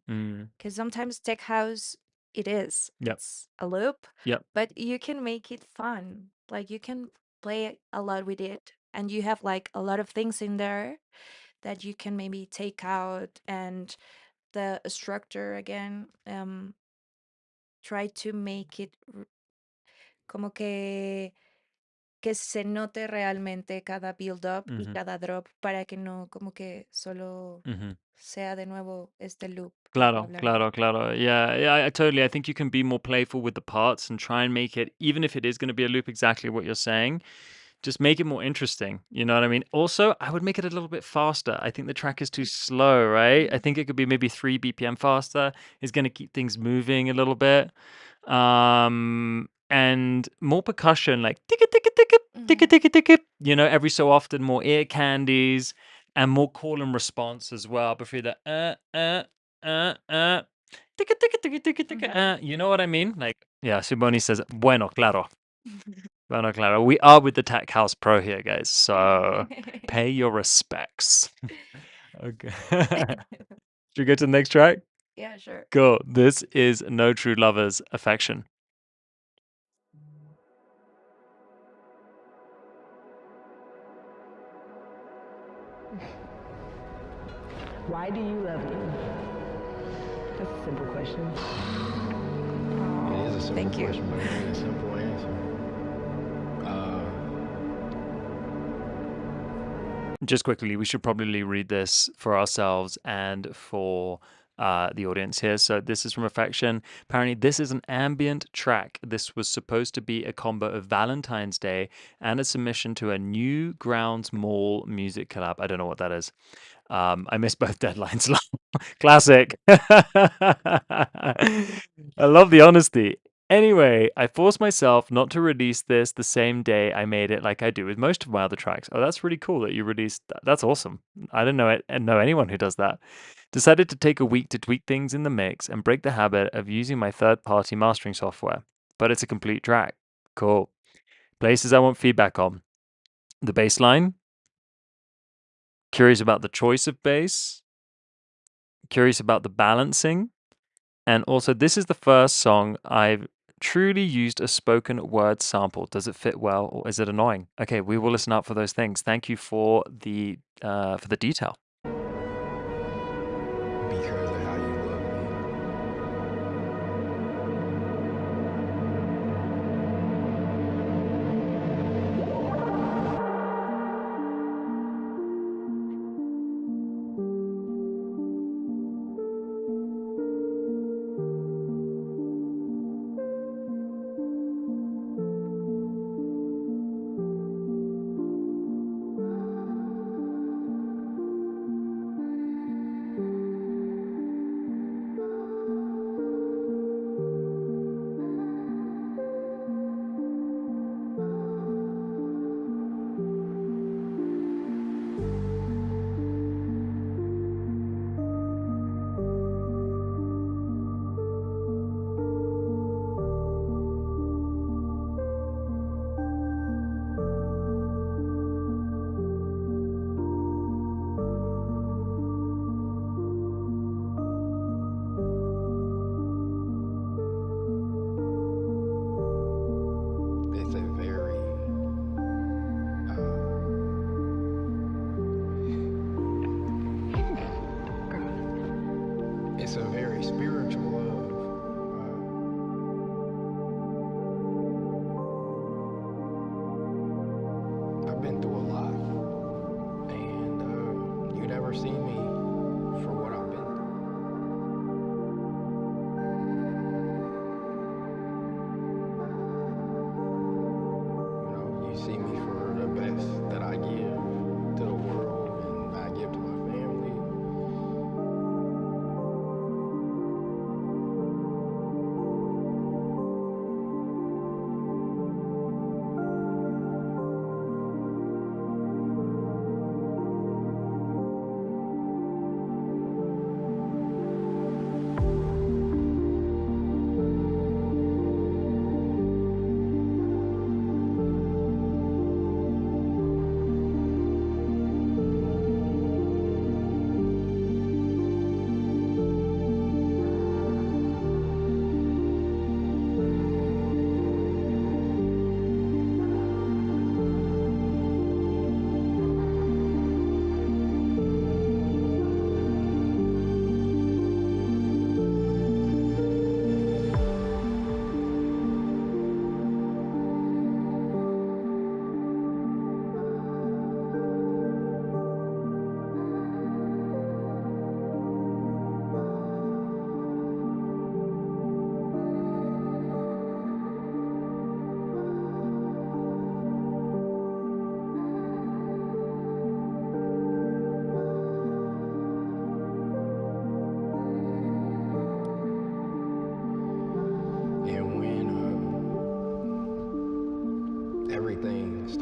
Because sometimes tech house it is. Yep. It's a loop. Yep. But you can make it fun. Like you can play a lot with it. And you have like a lot of things in there that you can maybe take out, and the structure again, try to make it como que se note realmente cada build up y cada drop para que no como que solo sea de nuevo este loop. Claro. Yeah, I totally. I think you can be more playful with the parts and try and make it, even if it is going to be a loop, exactly what you're saying. Just make it more interesting. You know what I mean? Also, I would make it a little bit faster. I think the track is too slow, right? I think it could be maybe 3 BPM faster. It's going to keep things moving a little bit. and more percussion, like ticka ticka ticka ticka ticka ticka. You know, every so often more ear candies and more call and response as well. Before the ticka ticka ticka ticka ticka. You know what I mean? Like, yeah. Simone says, "Bueno, claro, bueno, claro." We are with the Tech House Pro here, guys. So pay your respects. Okay. Should we go to the next track? Yeah, sure. Cool. This is No True Lovers Affection. Why do you love me? That's a simple question. Oh, It is a simple thank you. question, but it ain't a simple answer. Just quickly, we should probably read this for ourselves and for the audience here. So this is from Affection. Apparently, this is an ambient track. This was supposed to be a combo of Valentine's Day and a submission to a New Grounds Mall music collab. I don't know what that is. I missed both deadlines. Classic. I love the honesty. Anyway, I forced myself not to release this the same day I made it, like I do with most of my other tracks. Oh, that's really cool that you released that. That's awesome. I don't know it and know anyone who does that. Decided to take a week to tweak things in the mix and break the habit of using my third-party mastering software. But it's a complete track. Cool. Places I want feedback on. The bass line. Curious about the choice of bass. Curious about the balancing. And also, this is the first song I've truly used a spoken word sample. Does it fit well, or is it annoying? Okay, we will listen out for those things. Thank you for the detail. Because of how you love me.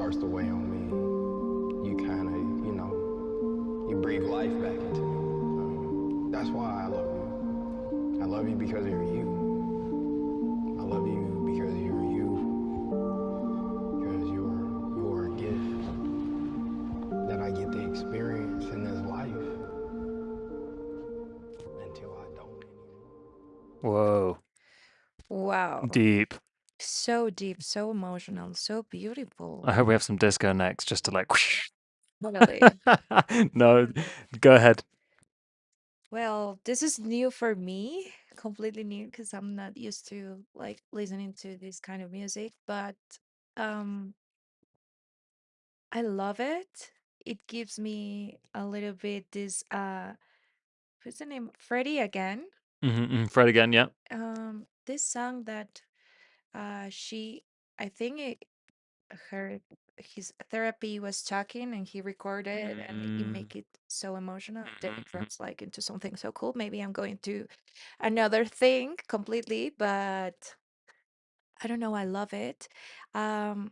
starts to weigh on me, you kind of, you breathe life back into me. That's why I love you. I love you because you're you. I love you because you're you. Because you're a gift that I get to experience in this life until I don't anymore. Whoa. Wow. Deep. So deep, so emotional, so beautiful. I hope we have some disco next just to like whoosh. Totally. No, go ahead. Well, this is new for me, completely new because I'm not used to like listening to this kind of music, but um I love it. It gives me a little bit this what's the name? Freddie again. Fred again, yeah. This song that she I think her his therapy was talking and he recorded and it make it so emotional. Then it turns like into something so cool. Maybe I'm going to another thing completely, but I don't know. I love it. Um,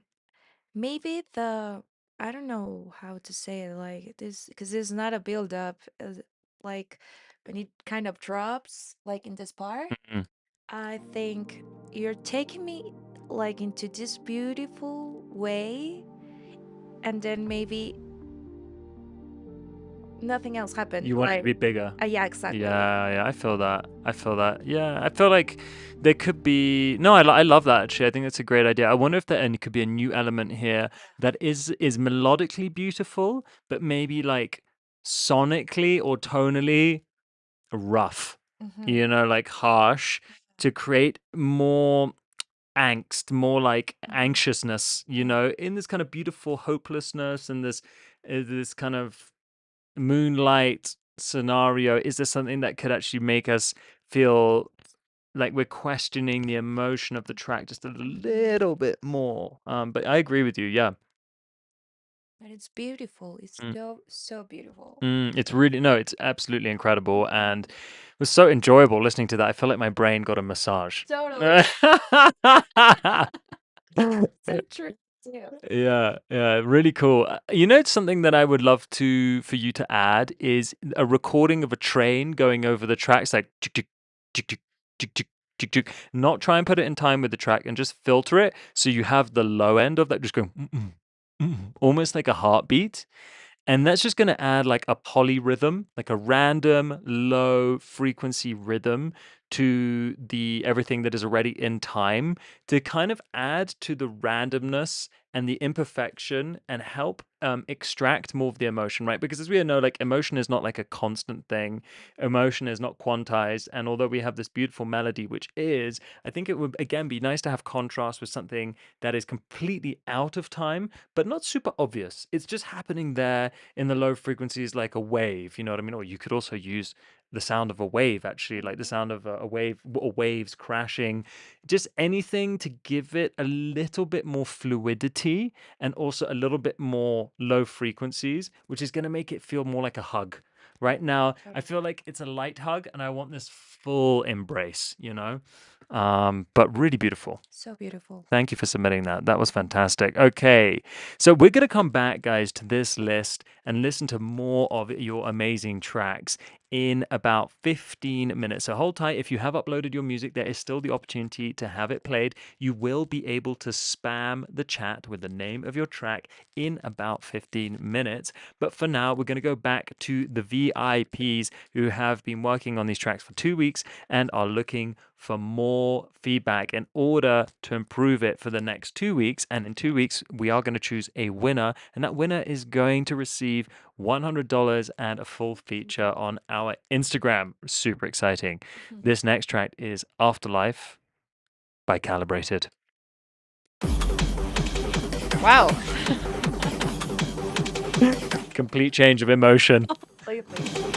maybe the I don't know how to say it like this because it's not a build up. Like when it kind of drops, like in this part, Mhm. I think you're taking me like into this beautiful way, and then maybe nothing else happened. You want it to Like, be bigger. yeah, exactly. Yeah, I feel that. I feel that. Yeah, I feel like there could be. No, I love that actually. I think that's a great idea. I wonder if there and could be a new element here that is melodically beautiful, but maybe like sonically or tonally rough. Hmm. Like harsh to create more angst, more like anxiousness. In this kind of beautiful hopelessness and this kind of moonlight scenario, is there something that could actually make us feel like we're questioning the emotion of the track just a little bit more? But I agree with you. Yeah. But it's beautiful. It's Mm. so, so beautiful. It's really no, it's absolutely incredible, and it was so enjoyable listening to that. I feel like my brain got a massage. Totally. So true. Too. Yeah, really cool. It's something that I would love for you to add is a recording of a train going over the tracks, like tick, tick, tick, tick, tick, tick, tick, tick. Not try and put it in time with the track, and just filter it so you have the low end of that just going almost like a heartbeat. And that's just going to add like a polyrhythm, like a random low frequency rhythm to the everything that is already in time to kind of add to the randomness and the imperfection and help extract more of the emotion, right? Because as we know, like emotion is not like a constant thing. Emotion is not quantized. And although we have this beautiful melody, which is, I think it would again be nice to have contrast with something that is completely out of time, but not super obvious. It's just happening there in the low frequencies like a wave, you know what I mean? Or you could also use the sound of a wave, actually, like the sound of a wave or waves crashing, just anything to give it a little bit more fluidity and also a little bit more low frequencies, which is going to make it feel more like a hug. Right now, I feel like it's a light hug and I want this full embrace. But really beautiful. So beautiful. Thank you for submitting that. That was fantastic. Okay, so we're going to come back, guys, to this list and listen to more of your amazing tracks in about 15 minutes. So hold tight. If you have uploaded your music, there is still the opportunity to have it played. You will be able to spam the chat with the name of your track in about 15 minutes. But for now, we're going to go back to the VIPs who have been working on these tracks for 2 weeks and are looking for more feedback in order to improve it for the next 2 weeks. And in 2 weeks, we are going to choose a winner, and that winner is going to receive $100 and a full feature on our Instagram. Super exciting. This next track is Afterlife by Calibrated. Wow. Complete change of emotion. Completely.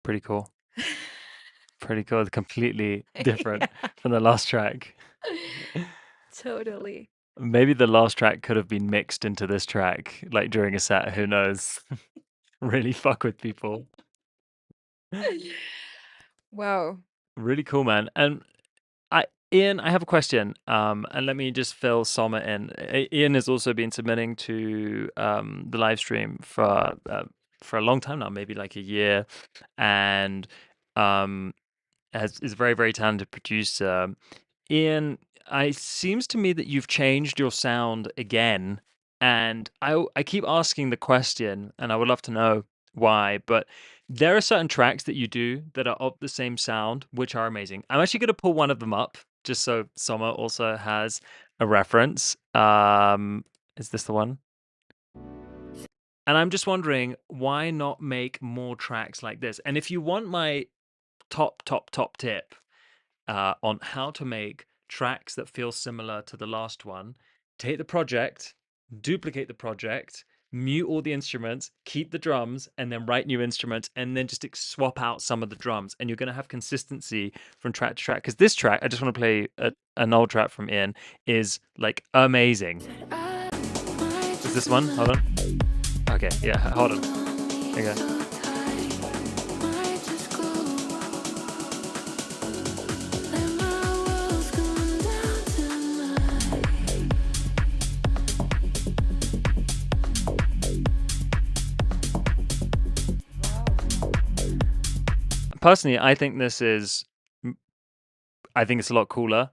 Pretty cool. Pretty cool. Completely different Yeah, from the last track. totally. Maybe the last track could have been mixed into this track, like during a set. Who knows? Really fuck with people. Wow. Really cool, man. And Ian, I have a question. And let me just fill Sommer in. Ian has also been submitting to the live stream for a long time now, maybe like a year, and um, is a very, very talented producer. Ian, it seems to me that you've changed your sound again, and I keep asking the question, and I would love to know why, but there are certain tracks that you do that are of the same sound, which are amazing. I'm actually going to pull one of them up just so Sommer also has a reference. Is this the one? And I'm just wondering, why not make more tracks like this? And if you want my top tip, on how to make tracks that feel similar to the last one. Take the project, duplicate the project, mute all the instruments, keep the drums, and then write new instruments, and then just swap out some of the drums. And you're going to have consistency from track to track. Because this track, I just want to play an old track from Ian, is like amazing. Is this one? Hold on. Okay, yeah, hold on. Okay. Personally, I think this is. I think it's a lot cooler.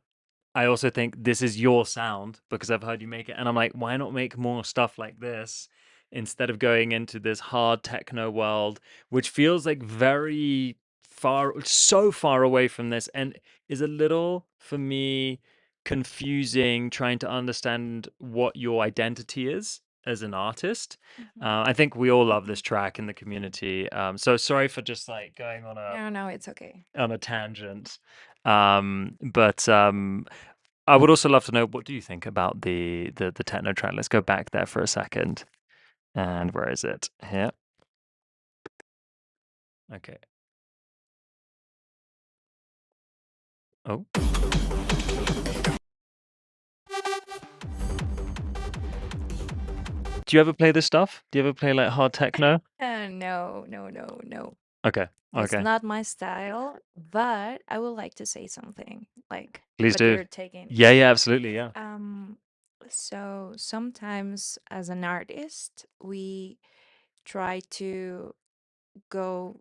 I also think this is your sound because I've heard you make it, and I'm like, why not make more stuff like this instead of going into this hard techno world, which feels like very far, so far away from this, and is a little for me confusing trying to understand what your identity is as an artist. I think we all love this track in the community. So sorry for just like going on No, it's okay. a tangent. But I would also love to know, what do you think about the techno track? Let's go back there for a second. And where is it? Here. Okay. Oh. Do you ever play this stuff? Do you ever play like hard techno? No. Okay. It's Okay. not my style, but I would like to say something like Please what do. you're taking. Yeah, absolutely. Yeah. So sometimes as an artist, we try to go,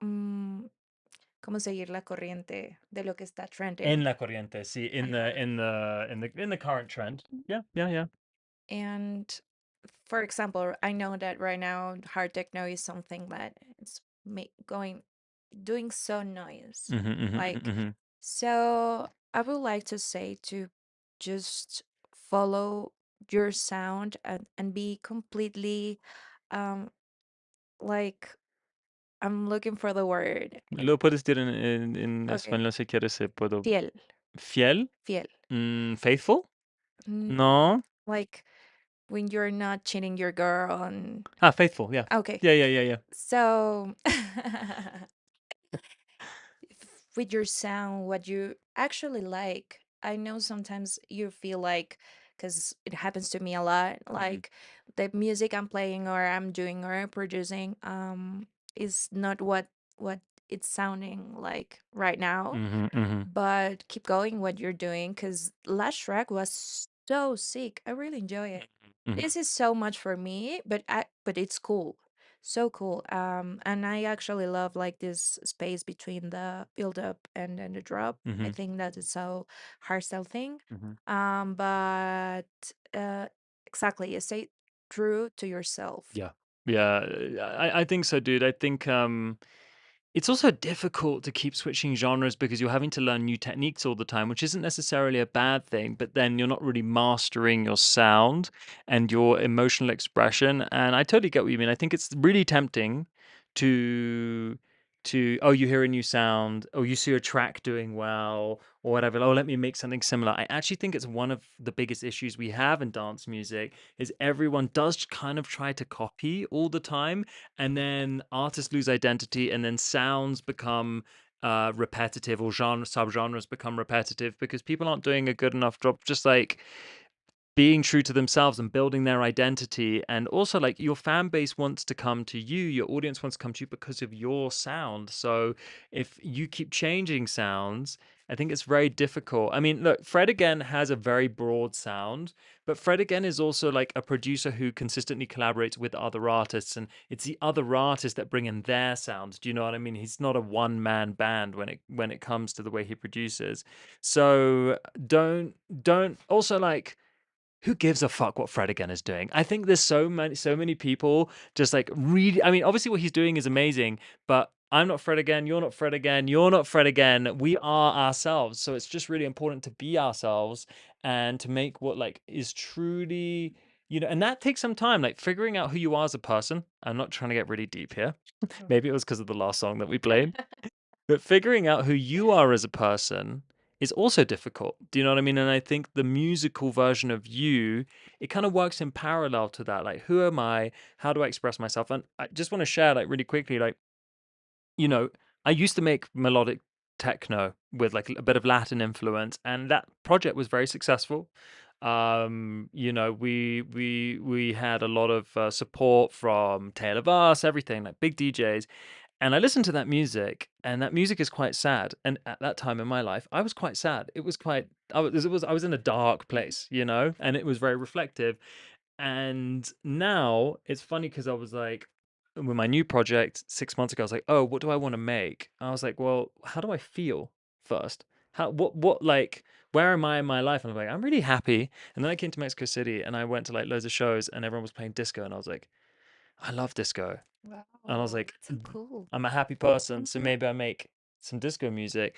mm, ¿cómo seguir la corriente de lo que está In trending? la corriente, sí, in the current trend. Yeah. And for example, I know that right now hard techno is something that it's doing so noise. Like, Mm-hmm. so I would like to say to just follow your sound and be completely, um like, I'm looking for the word. Lo puedes decir en Okay. español si quieres, puedo. Fiel. Fiel? Fiel. Faithful? Mm, No. like when you're not cheating your girl and Faithful. Yeah. okay. Yeah. So with your sound, what you actually like. I know sometimes you feel like, because it happens to me a lot, like the music I'm playing or I'm doing or producing is not what it's sounding like right now. Mm-hmm. But keep going what you're doing, because last track was so sick. I really enjoy it. Mm-hmm. This is so much for me, but it's cool. So cool. And I actually love like this space between the build up and then the drop. I Mm-hmm. think that is so hardstyle thing. Mm-hmm. But uh exactly, you stay true to yourself. Yeah, I think so, dude. I think it's also difficult to keep switching genres because you're having to learn new techniques all the time, which isn't necessarily a bad thing, but then you're not really mastering your sound and your emotional expression. And I totally get what you mean. I think it's really tempting to to, oh, you hear a new sound, or you see a track doing well, or whatever. Oh, let me make something similar. I actually think it's one of the biggest issues we have in dance music is everyone does kind of try to copy all the time, and then artists lose identity, and then sounds become repetitive, or subgenres become repetitive because people aren't doing a good enough job, just like being true to themselves and building their identity. And also, like, your fan base wants to come to you, your audience wants to come to you because of your sound. So if you keep changing sounds, I think it's very difficult. I mean, look, Fred again has a very broad sound, but Fred again is also like a producer who consistently collaborates with other artists, and it's the other artists that bring in their sound. Do you know what I mean? He's not a one man band when it comes to the way he produces. So don't also, like, who gives a fuck what Fred again is doing? I think there's so many people just like really. I mean, obviously what he's doing is amazing, but I'm not Fred again. You're not Fred again. You're not Fred again. We are ourselves. So it's just really important to be ourselves and to make what like is truly, and that takes some time, like figuring out who you are as a person. I'm not trying to get really deep here. Maybe it was because of the last song that we played. But figuring out who you are as a person is also difficult. Do you know what I mean? And I think the musical version of you, it kind of works in parallel to that. Like, who am I? How do I express myself? And I just want to share, like, really quickly, like, you know, I used to make melodic techno with like a bit of Latin influence, and that project was very successful. We had a lot of support from Tale of Us, everything, like big DJs. And I listened to that music, and that music is quite sad. And at that time in my life, I was quite sad. It was quite, I was in a dark place, and it was very reflective. And now it's funny because I was like, with my new project 6 months ago, I was like, oh, what do I want to make? I was like, well, how do I feel first? Like, where am I in my life? And I'm like, I'm really happy. And then I came to Mexico City and I went to like loads of shows and everyone was playing disco. And I was like, I love disco. And I was Wow, like, that's so cool. I'm a happy person, so maybe I make some disco music.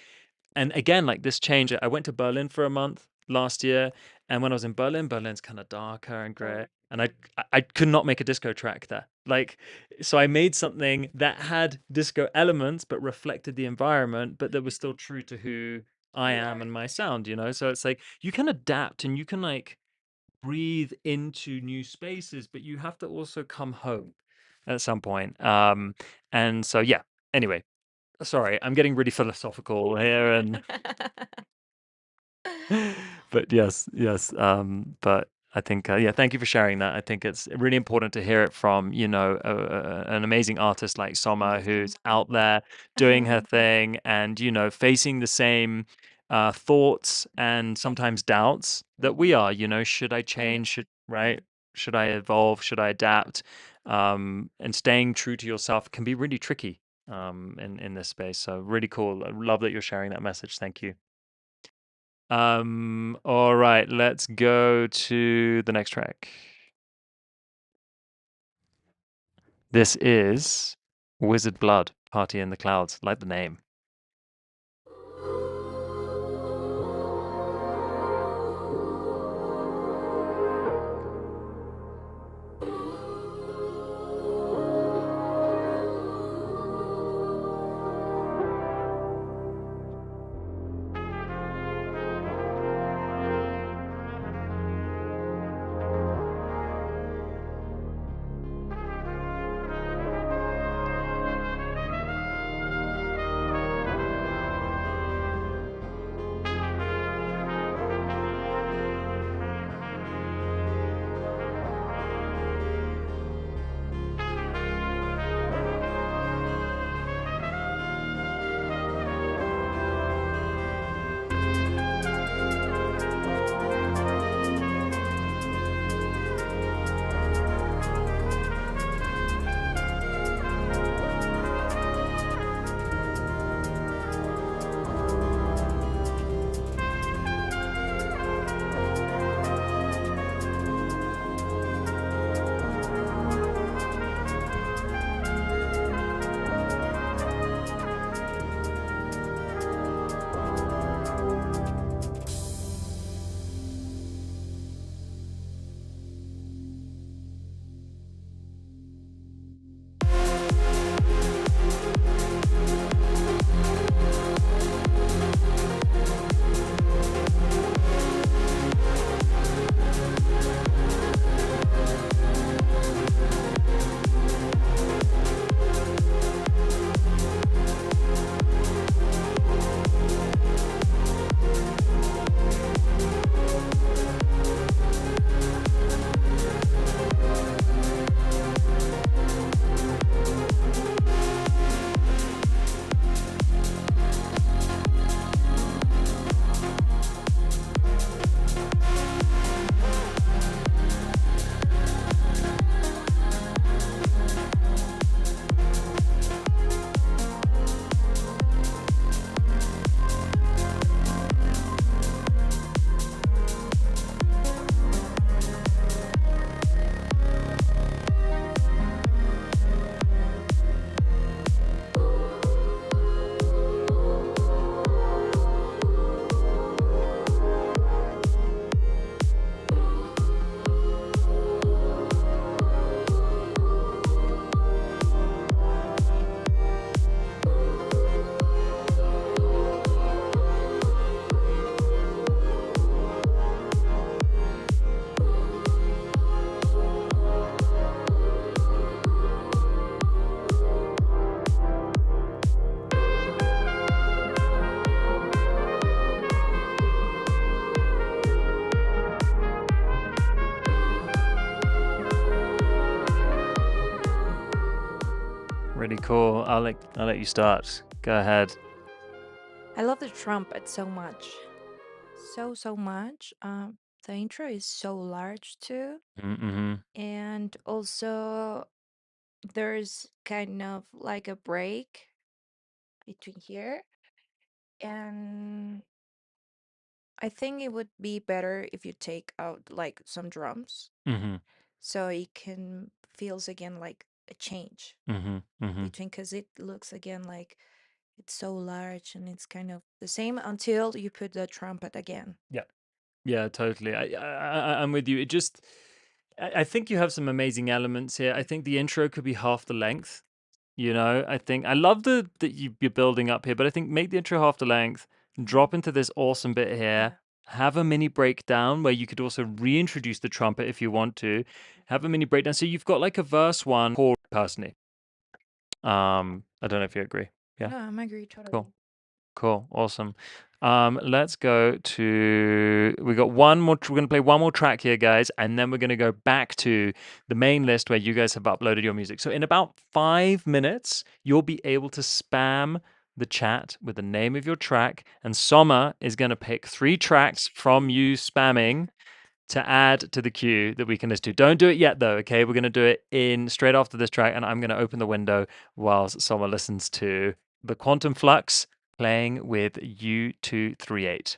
And again, like this change, I went to Berlin for a month last year, and when I was in Berlin, Berlin's kind of darker and gray, and I could not make a disco track there. Like, so I made something that had disco elements but reflected the environment, but that was still true to who I am and my sound. So it's like you can adapt and you can like breathe into new spaces, but you have to also come home at some point. And so yeah. Anyway, sorry, I'm getting really philosophical here, and but yes. But I think yeah, thank you for sharing that. I think it's really important to hear it from an amazing artist like Sommer, who's out there doing her thing, and facing the same thoughts and sometimes doubts that we are. Should I change? Should I evolve? Should I adapt? And staying true to yourself can be really tricky in this space. So really cool. I love that you're sharing that message. Thank you. All right, let's go to the next track. This is Wizard Blood, Party in the Clouds, like the name. Cool. I'll let you start. Go ahead. I love the trumpet so much. So much. The intro is so large too. Mm-hmm. And also there's kind of like a break between here. And I think it would be better if you take out like some drums Mm-hmm. so it can feels again like a change Mm-hmm. Mm-hmm. between, because it looks again like it's so large and it's kind of the same until you put the trumpet again. Yeah. Yeah, totally. I'm with you. It just, I think you have some amazing elements here. I think the intro could be half the length. I think I love that you're building up here, but I think make the intro half the length, drop into this awesome bit here, have a mini breakdown where you could also reintroduce the trumpet if you want to, have a mini breakdown. So you've got like a verse one chord personally. I don't know if you agree. Yeah, No, I'm agree totally. cool. Cool. Awesome. Let's go to, we got one more, we're going to play one more track here, guys, and then we're going to go back to the main list where you guys have uploaded your music. So in about 5 minutes, you'll be able to spam the chat with the name of your track, and Sommer is going to pick 3 tracks from you spamming to add to the queue that we can listen to. Don't do it yet, though, okay? We're going to do it in straight after this track, and I'm going to open the window whilst Sommer listens to the Quantum Flux playing with U238.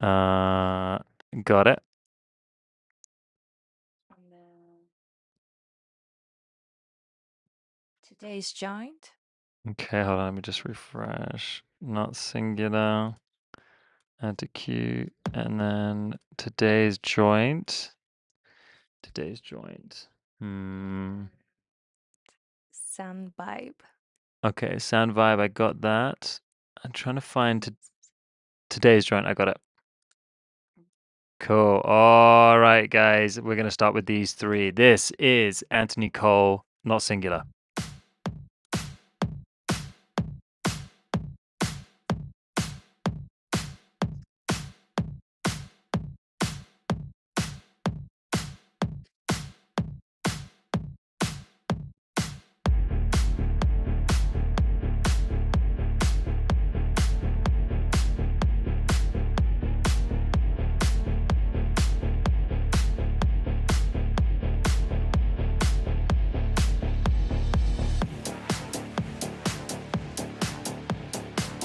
Got it. Today's joint. Okay, hold on. Let me just refresh. Not singular. Add to queue. And then today's joint. Today's joint. Sound vibe. Okay, sound vibe. I got that. I'm trying to find today's joint. I got it. Cool. All right, guys. We're going to start with these three. This is Anthony Cole, not singular.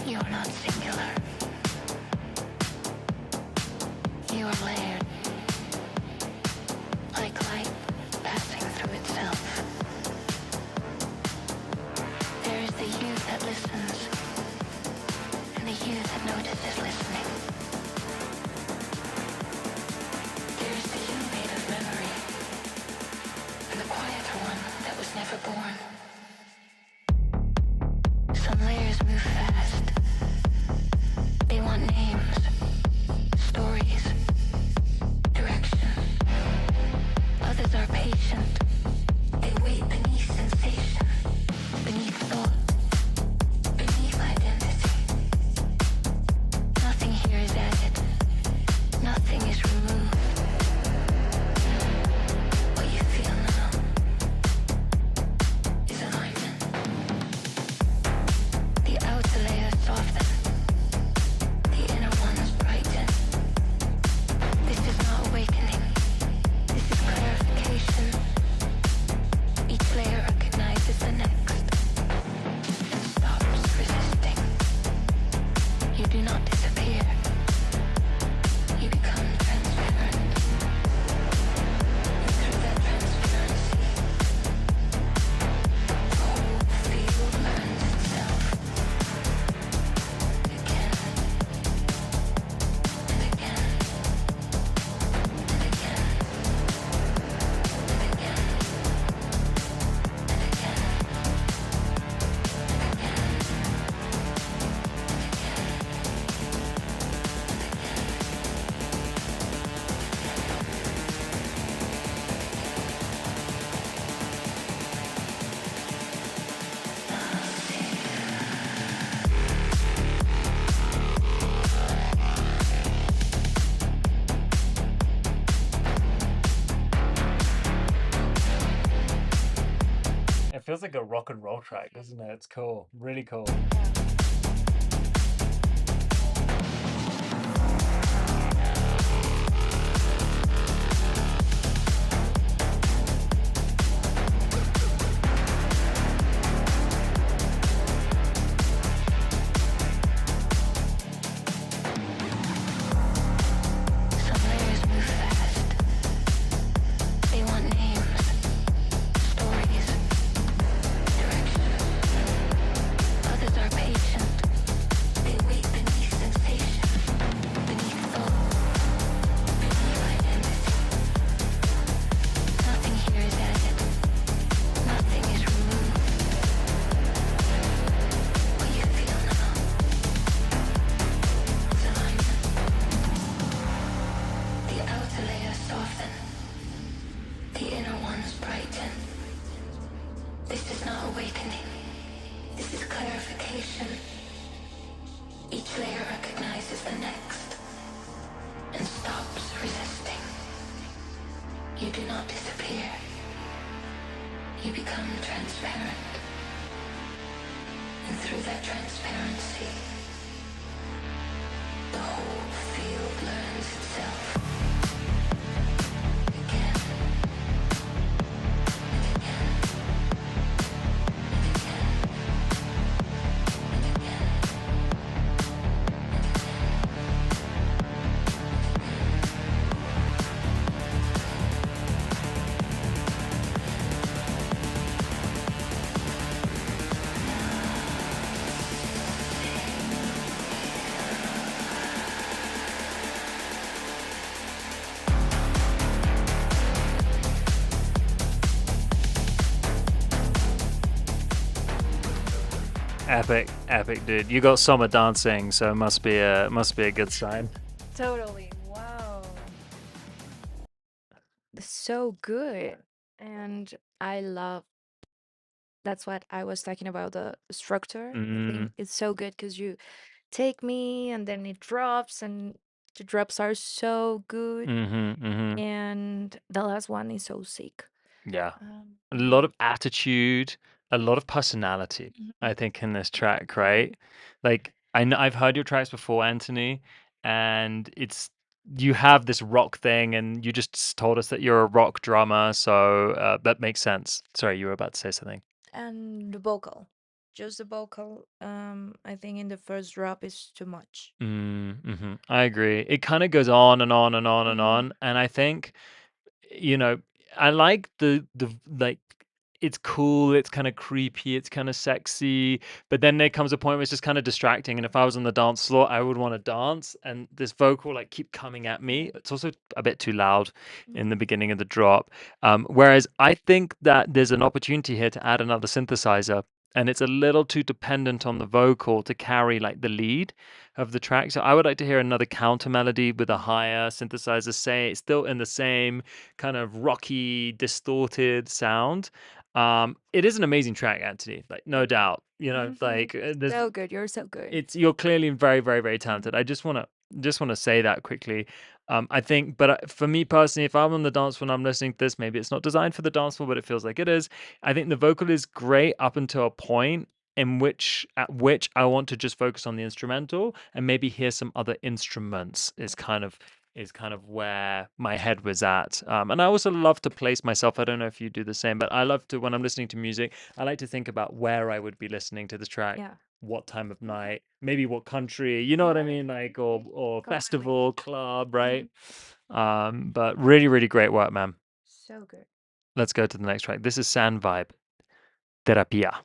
You're not singular. You are layered, like light passing through itself. There is the you that listens, and the you that notices listening. There is the you made of memory, and the quieter one that was never born. Some layers move fast. They want names, stories, direction. Others are patient. They wait beneath sensation, beneath thought, beneath identity. Nothing here is added. Nothing is removed. What you feel now is alignment. The outer layer soften. The inner ones brighten. This is not awakening. This is clarification. Each layer recognizes the next and stops resisting. You do not disappear. You become transparent. And through that transparency, the whole field learns itself. Again and again and again and again and again and It feels like a rock and roll track, doesn't it? It's cool. Really cool. Some layers move fast. They want names, stories, direction. Others are patient. They wait beneath sensation, beneath thought, beneath identity. Nothing here is added. Nothing is removed. What you feel now is alignment. The outer layers soften. The inner ones brighten. This is not awakening. This is clarification. Each layer recognizes the next and stops resisting. You do not disappear. You become transparent. And through that transparency, the whole field learns itself. Again and again and again and again and again. Epic, dude. You got Sommer dancing, so it must be a good sign. Totally. Wow. So good. And I love that's what I was talking about the structure. I think Mm, it's so good because you take me and then it drops and the drops are so good. mm-hmm. And the last one is so sick. Yeah. A Yeah. lot of attitude, a lot of personality, I Mhm. think, in this track, Totally. right? Like I've heard your tracks before, Anthony, and it's you have this rock thing, and you just told us that you're a rock drummer, so that makes sense. Sorry, you were about to say something. And the vocal. Just the vocal, I think in the first drop is too much. Mm-hmm. I agree. It kind of goes on and on and on and Mm, on, and I think you know, I like the like it's cool, it's kind of creepy, it's kind of sexy, but then there comes a point where it's just kind of distracting. And if I was on the dance floor, I would want to dance, and this vocal like keep coming at me. It's also a bit too loud in the mhm. beginning of the drop. Whereas I think that there's an opportunity here to add another synthesizer. And it's a little too dependent on the vocal to carry like the lead of the track. So I would like to hear another counter melody with a higher synthesizer, say it's still in the same kind of rocky, distorted sound. It is an amazing track, Anthony. Like no doubt, like there's So good. You're so good. it's you're clearly very, very, very talented. I just want to say that quickly. I think, but for me personally, if I'm on the dance floor and I'm listening to this, maybe it's not designed for the dance floor, but it feels like it is. I think the vocal is great up until a point at which I want to just focus on the instrumental and maybe hear some other instruments is kind of where my head was at. And I also love to place myself. I don't know if you do the same, but I love to when I'm listening to music, I like to think about where I would be listening to this track, Yeah. what time of night, maybe what country, you know what I Yeah. mean? Like or Completely. festival, club, right? Mhm. But really, really great work, man. So good. Let's go to the next track. This is Sand Vibe, Terapia.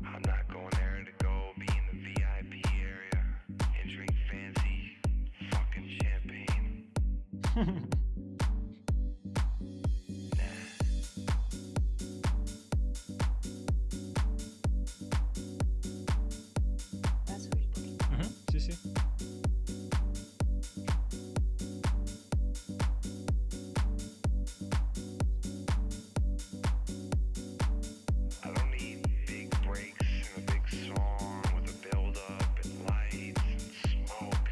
I'm not going there to go be in the VIP area and drink fancy fucking champagne. That's what you think. Sí, sí. I don't need big breaks and a big song with a build up and lights and smoke.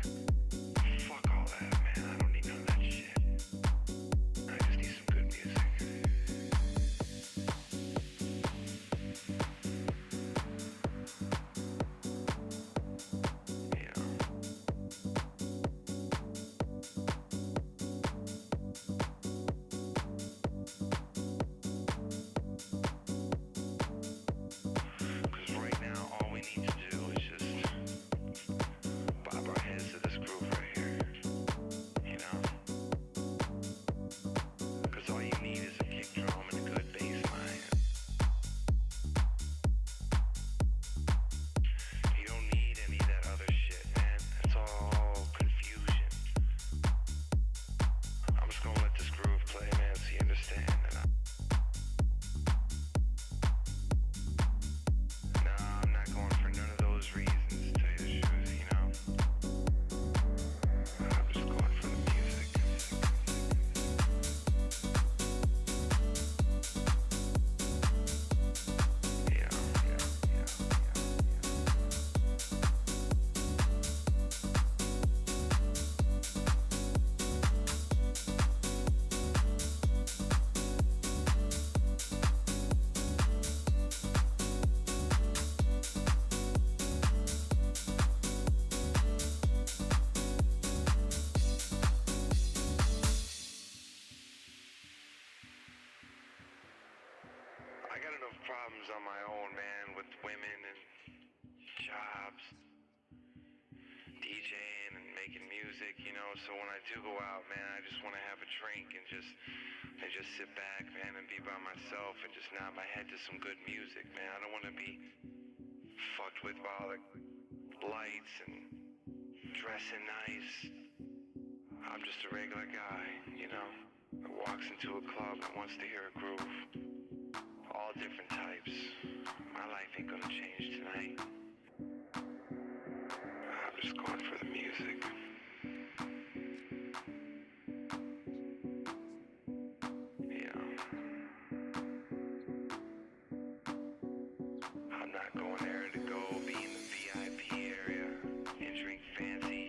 Fuck all that, man. I don't need none of that shit. I just need some good music. Yeah. Because right now, all we need to do is just bob our heads to this groove right here. You know? Because all you need is a kick drum and a good bass line. You don't need any of that other shit, man. It's all confusion. I'm just gonna let this groove play, man, so you understand that I'm not going for none of those reasons, to tell you the truth, you know? I'm just going for the music. Yeah, yeah, yeah, yeah. I got enough problems on my own, man, with women and jobs, DJing and making music, you know. So when I do go out, man, I just want to have a drink and just sit back, man, and be by myself and just nod my head to some good music, man. I don't want to be fucked with by all the lights and dressing nice. I'm just a regular guy, you know, that walks into a club and wants to hear a groove. All different types. My life ain't gonna change tonight. I'm just going for the music. You know, I'm not going there to go be in the VIP area and drink fancy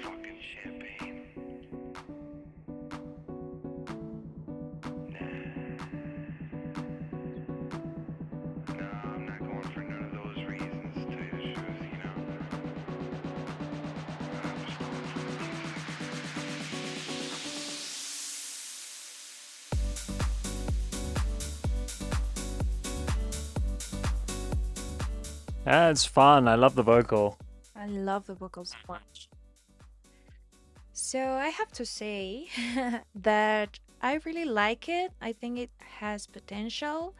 fucking champagne. No, I'm not going for none of those reasons, to tell you the truth, you know. I'm just going for the music. Yeah, it's fun. I love the vocal. I love the vocals so much. So I have to say that I really like it. I think it has potential,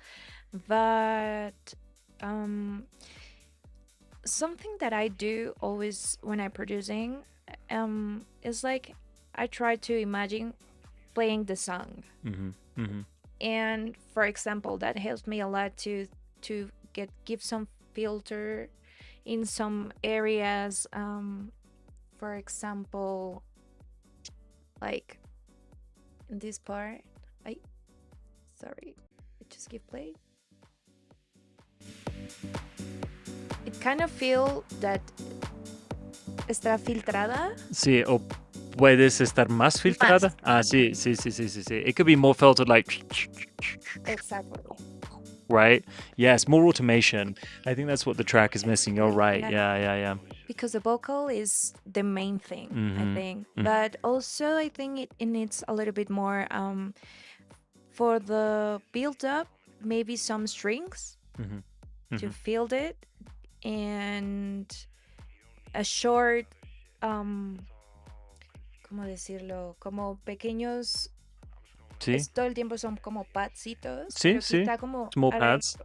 but um, something that I do always when I'm producing is like I try to imagine playing the song. And for example, that helps me a lot to give some filter in some areas. For example, like in this part, sorry, I just give play. It kind of feel that está filtrada. Sí, o puedes estar más filtrada. Ah, sí. It could be more filtered, like, Exactly. right? Yes, more automation. I think that's what the track is missing. You're right. Yeah. Because the vocal is the main thing, I think. But also, I think it needs a little bit more for the build up, maybe some strings to fill it, and a short, ¿cómo decirlo? Como pequeños. Sí. Todo el tiempo son como padsitos. Sí, pero sí. quizá como Small pads.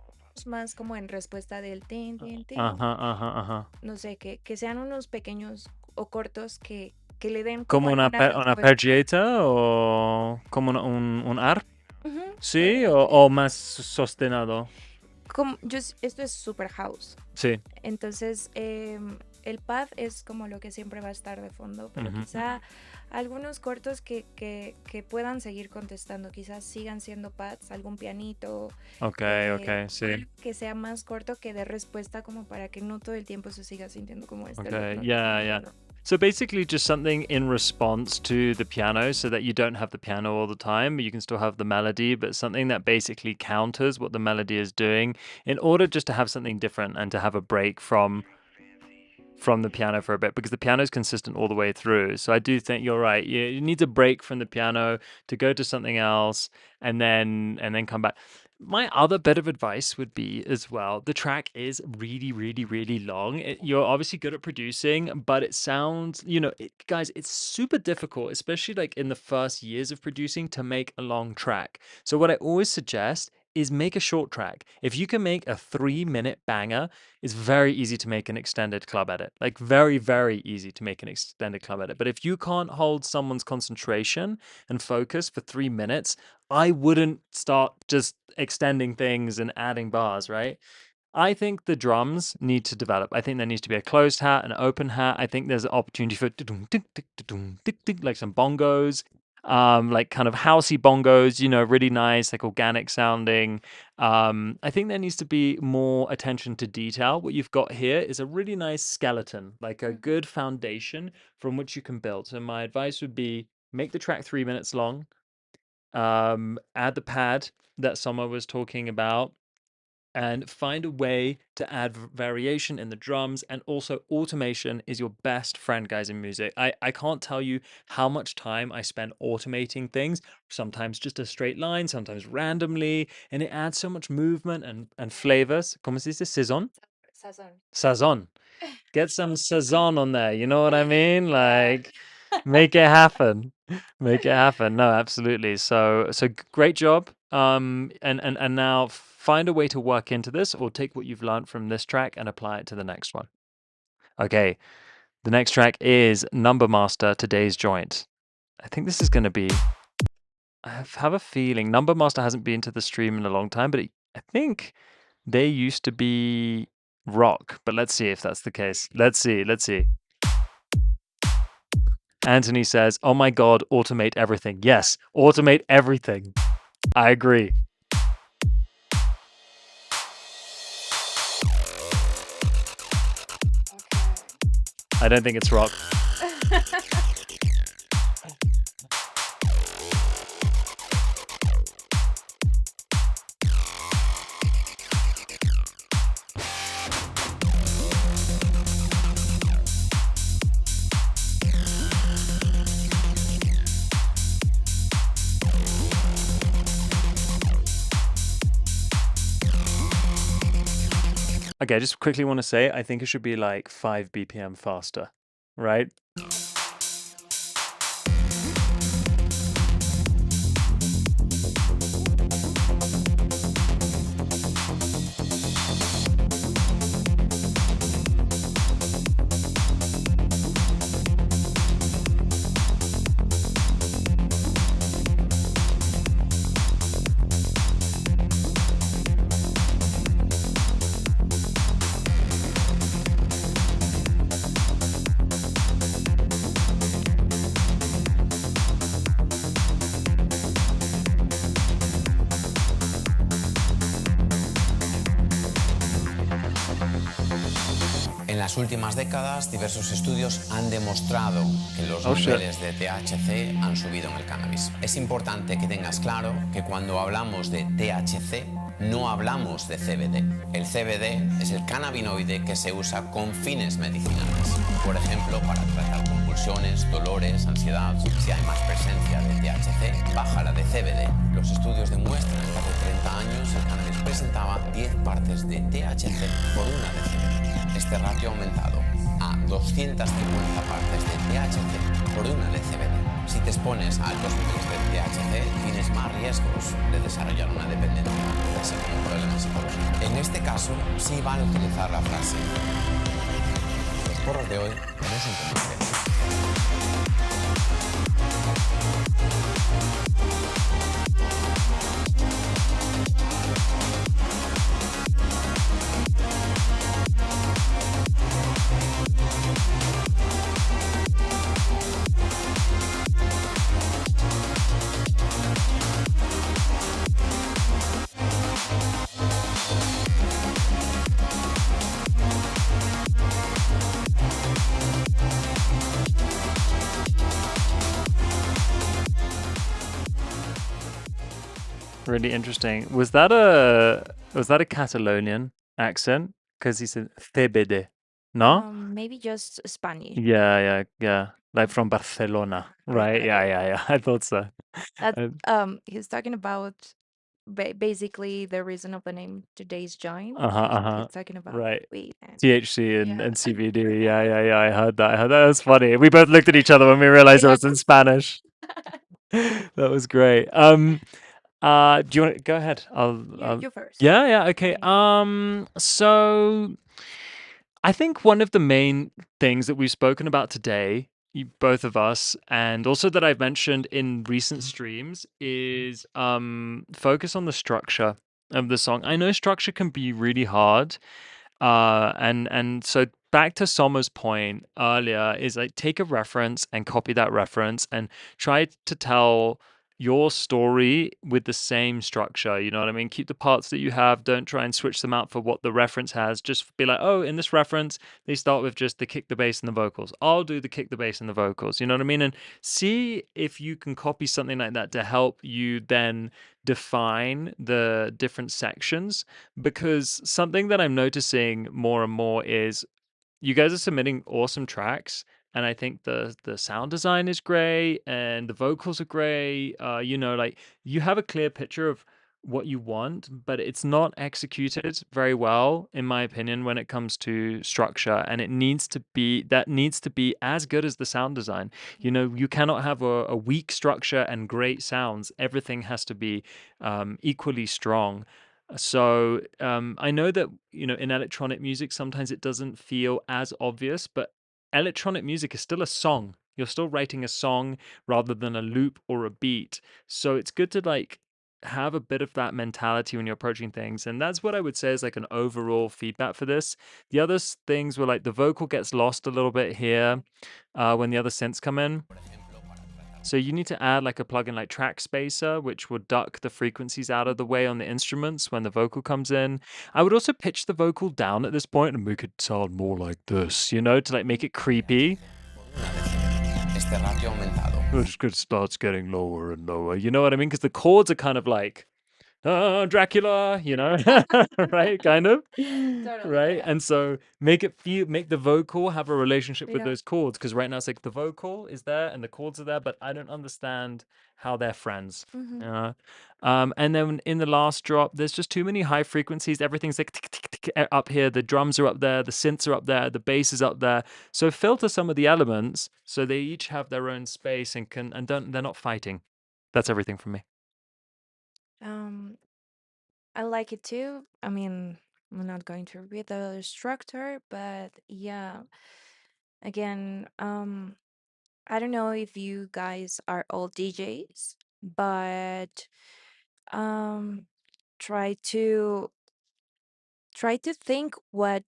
Más como en respuesta del tin, tin, tin. Ajá. No sé, que sean unos pequeños o cortos que le den ¿Como una respuesta. pergieta o como un arp? Sí, podría o más sostenado. Esto es super house. Sí. Entonces, el pad es como lo que siempre va a estar de fondo, pero quizá algunos cortos que puedan seguir contestando, quizás sigan siendo pads, algún pianito. Ok, sí. Que sea más corto que de respuesta, como para que no todo el tiempo se siga sintiendo como este. Okay, yeah. So basically just something in response to the piano so that you don't have the piano all the time, but you can still have the melody, but something that basically counters what the melody is doing in order just to have something different and to have a break from the piano for a bit, because the piano is consistent all the way through. So I do think you're right. You need a break from the piano to go to something else and then come back. My other bit of advice would be as well, the track is really, really, really long. You're obviously good at producing, but it sounds, guys, it's super difficult, especially like in the first years of producing, to make a long track. So what I always suggest is make a short track. If you can make a 3-minute banger, it's very easy to make an extended club edit. Like very, very easy to make an extended club edit. But if you can't hold someone's concentration and focus for 3 minutes, I wouldn't start just extending things and adding bars, right? I think the drums need to develop. I think there needs to be a closed hat, an open hat. I think there's an opportunity for like some bongos, like kind of housey bongos, really nice, like organic sounding. I think there needs to be more attention to detail. What you've got here is a really nice skeleton, like a good foundation from which you can build. So my advice would be make the track 3 minutes long. Add the pad that Sommer was talking about, and find a way to add variation in the drums. And also automation is your best friend, guys, in music. I can't tell you how much time I spend automating things, sometimes just a straight line, sometimes randomly, and it adds so much movement and flavors. ¿Cómo se dice? Saison? Sazon. Get some sazon on there. You know what I mean? Like, make it happen. Make it happen. No, absolutely. So great job. And now find a way to work into this, or take what you've learned from this track and apply it to the next one. Okay. The next track is Number Master, Today's Joint. I think this is going to be. I have a feeling Number Master hasn't been to the stream in a long time, but I think they used to be rock. But let's see if that's the case. Let's see. Anthony says, "Oh my God, automate everything." Yes, automate everything. I agree. I don't think it's rock. Okay, I just quickly want to say, I think it should be like 5 BPM faster, right? En las últimas décadas, diversos estudios han demostrado que los niveles de THC han subido en el cannabis. Es importante que tengas claro que cuando hablamos de THC, no hablamos de CBD. El CBD es el cannabinoide que se usa con fines medicinales. Por ejemplo, para tratar convulsiones, dolores, ansiedad. Si hay más presencia de THC, baja la de CBD. Los estudios demuestran que hace 30 años el cannabis presentaba 10 partes de THC por una de CBD. Este ratio ha aumentado a 250 partes de THC por una de CBD. Si te expones a altos niveles de THC, tienes más riesgos de desarrollar una dependencia, ya sea como un problema psicológico. En este caso, sí vale utilizar la frase: los porros de hoy no son como ustedes. Really interesting. Was that a Catalonian accent? Because he said CBD, no? Maybe just Spanish. Yeah. Like from Barcelona, right? Yeah. I thought so. That he's talking about basically the reason of the name Today's Joint. He's talking about Right. weed and THC and CBD. Yeah. I heard that. That was funny. We both looked at each other when we realized it was in Spanish. That was great. Do you want to go ahead? you first. Yeah. Okay. So I think one of the main things that we've spoken about today, both of us, and also that I've mentioned in recent streams, is focus on the structure of the song. I know structure can be really hard. And so back to Sommer's point earlier is like, take a reference and copy that reference and try to tell your story with the same structure. You know what I mean? Keep the parts that you have. Don't try and switch them out for what the reference has. Just be like, oh, in this reference, they start with just the kick, the bass, and the vocals. I'll do the kick, the bass, and the vocals. You know what I mean? And see if you can copy something like that to help you then define the different sections. Because something that I'm noticing more and more is you guys are submitting awesome tracks, and I think the sound design is great and the vocals are great. Like, you have a clear picture of what you want, but it's not executed very well, in my opinion, when it comes to structure. And that needs to be as good as the sound design. You know, you cannot have a weak structure and great sounds. Everything has to be equally strong. So I know that, you know, in electronic music, sometimes it doesn't feel as obvious, but electronic music is still a song. You're still writing a song rather than a loop or a beat. So it's good to like have a bit of that mentality when you're approaching things. And that's what I would say is like an overall feedback for this. The other things were like the vocal gets lost a little bit here when the other synths come in. So you need to add like a plugin like Track Spacer, which will duck the frequencies out of the way on the instruments when the vocal comes in. I would also pitch the vocal down at this point and make it sound more like this, you know, to like make it creepy. Este ratio ha aumentado. It just starts getting lower and lower. You know what I mean? Because the chords are kind of like Dracula, you know, right? Kind of, Totally, right? yeah. And so make the vocal have a relationship with Yeah. those chords, because right now it's like the vocal is there and the chords are there, but I don't understand how they're friends. Hmm. And then in the last drop, there's just too many high frequencies. Everything's like tick, tick, tick, up here. The drums are up there, the synths are up there, the bass is up there. So filter some of the elements so they each have their own space and they're not fighting. That's everything from me. Um, I like it too. I mean, I'm not going to read the structure, but yeah, again, I don't know if you guys are all DJs, but um, try to try to think what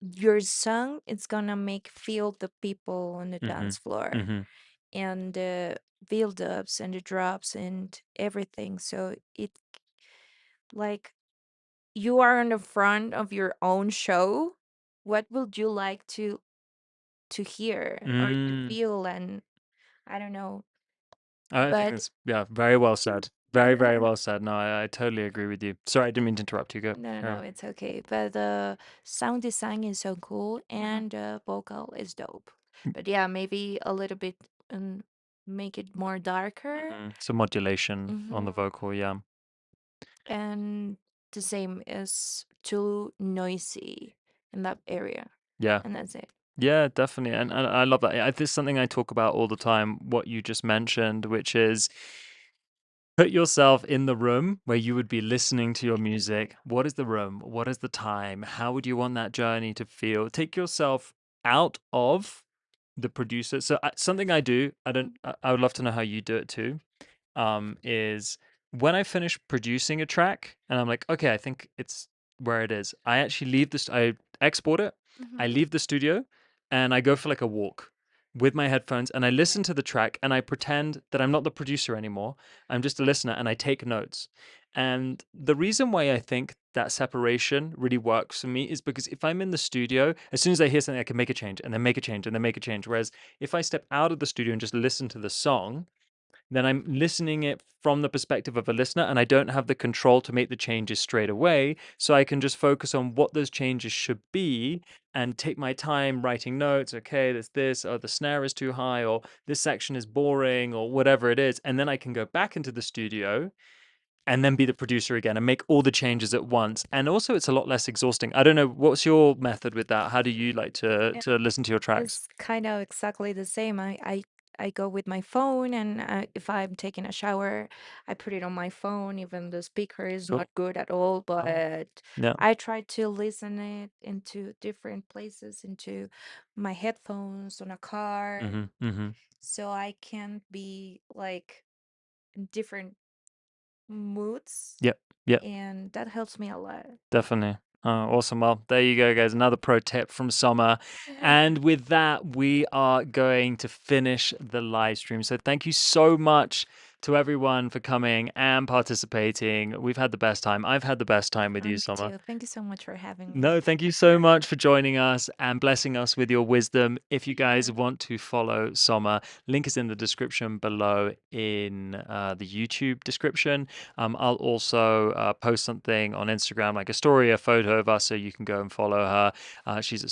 your song is gonna make feel the people on the Mm-hmm. dance floor Mm-hmm. and the build-ups and the drops and everything. So it like you are on the front of your own show. What would you like to hear or to Mm. feel? And I don't know, I think but it's very well said. Very, very well said. No, I totally agree with you. Sorry, I didn't mean to interrupt you. Go. no, no, Carry no, on. it's okay. But the sound design is so cool and the vocal is dope. But yeah, maybe a little bit make it more darker. So modulation on the Hmm. vocal, yeah. And the same is too noisy in that area. Yeah. And that's it. Yeah, definitely. And I love that. This is something I talk about all the time, what you just mentioned, which is put yourself in the room where you would be listening to your music. What is the room? What is the time? How would you want that journey to feel? Take yourself out of the producer. So something I do, I would love to know how you do it too. Is when I finish producing a track and I'm like, okay, I think it's where it is. I actually I export it, I Hmm. leave the studio, and I go for like a walk with my headphones and I listen to the track and I pretend that I'm not the producer anymore. I'm just a listener and I take notes. And the reason why I think that separation really works for me is because if I'm in the studio, as soon as I hear something, I can make a change and then make a change and then make a change. Whereas if I step out of the studio and just listen to the song, then I'm listening it from the perspective of a listener and I don't have the control to make the changes straight away. So I can just focus on what those changes should be and take my time writing notes. Okay, there's this, or the snare is too high, or this section is boring, or whatever it is. And then I can go back into the studio and then be the producer again and make all the changes at once. And also it's a lot less exhausting. I don't know, what's your method with that? How do you like to listen to your tracks? It's kind of exactly the same. I go with my phone, and if I'm taking a shower, I put it on my phone, even the speaker is Cool. not good at all. But Yeah. I try to listen it into different places, into my headphones, on a car, Mm-hmm. Mm-hmm. so I can be like in different moods, Yep. Yep. and that helps me a lot. Definitely. Awesome. Well, there you go, guys. Another pro tip from Sommer. And with that, we are going to finish the live stream. So thank you so much to everyone for coming and participating. We've had the best time. I've had the best time with you, Me Sommer. too. Thank you so much for having me. No, thank you so much for joining us and blessing us with your wisdom. If you guys want to follow Sommer, link is in the description below in the YouTube description. I'll also post something on Instagram, like a story, a photo of us, so you can go and follow her. She's a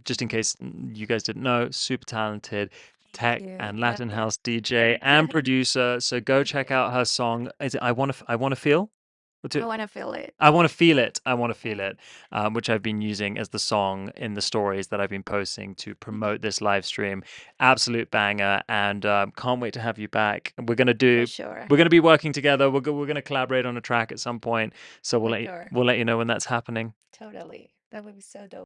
just in case you guys didn't know, super talented tech Yeah, and yeah, Latin yeah. house DJ and producer. So go check out her song. Is it I want to feel? I want to feel it. I want to feel it. I want to feel it, which I've been using as the song in the stories that I've been posting to promote this live stream. Absolute banger, and can't wait to have you back. For sure. We're gonna be working together. We're gonna collaborate on a track at some point. So For sure. we'll let you know when that's happening. Totally. That would be so dope.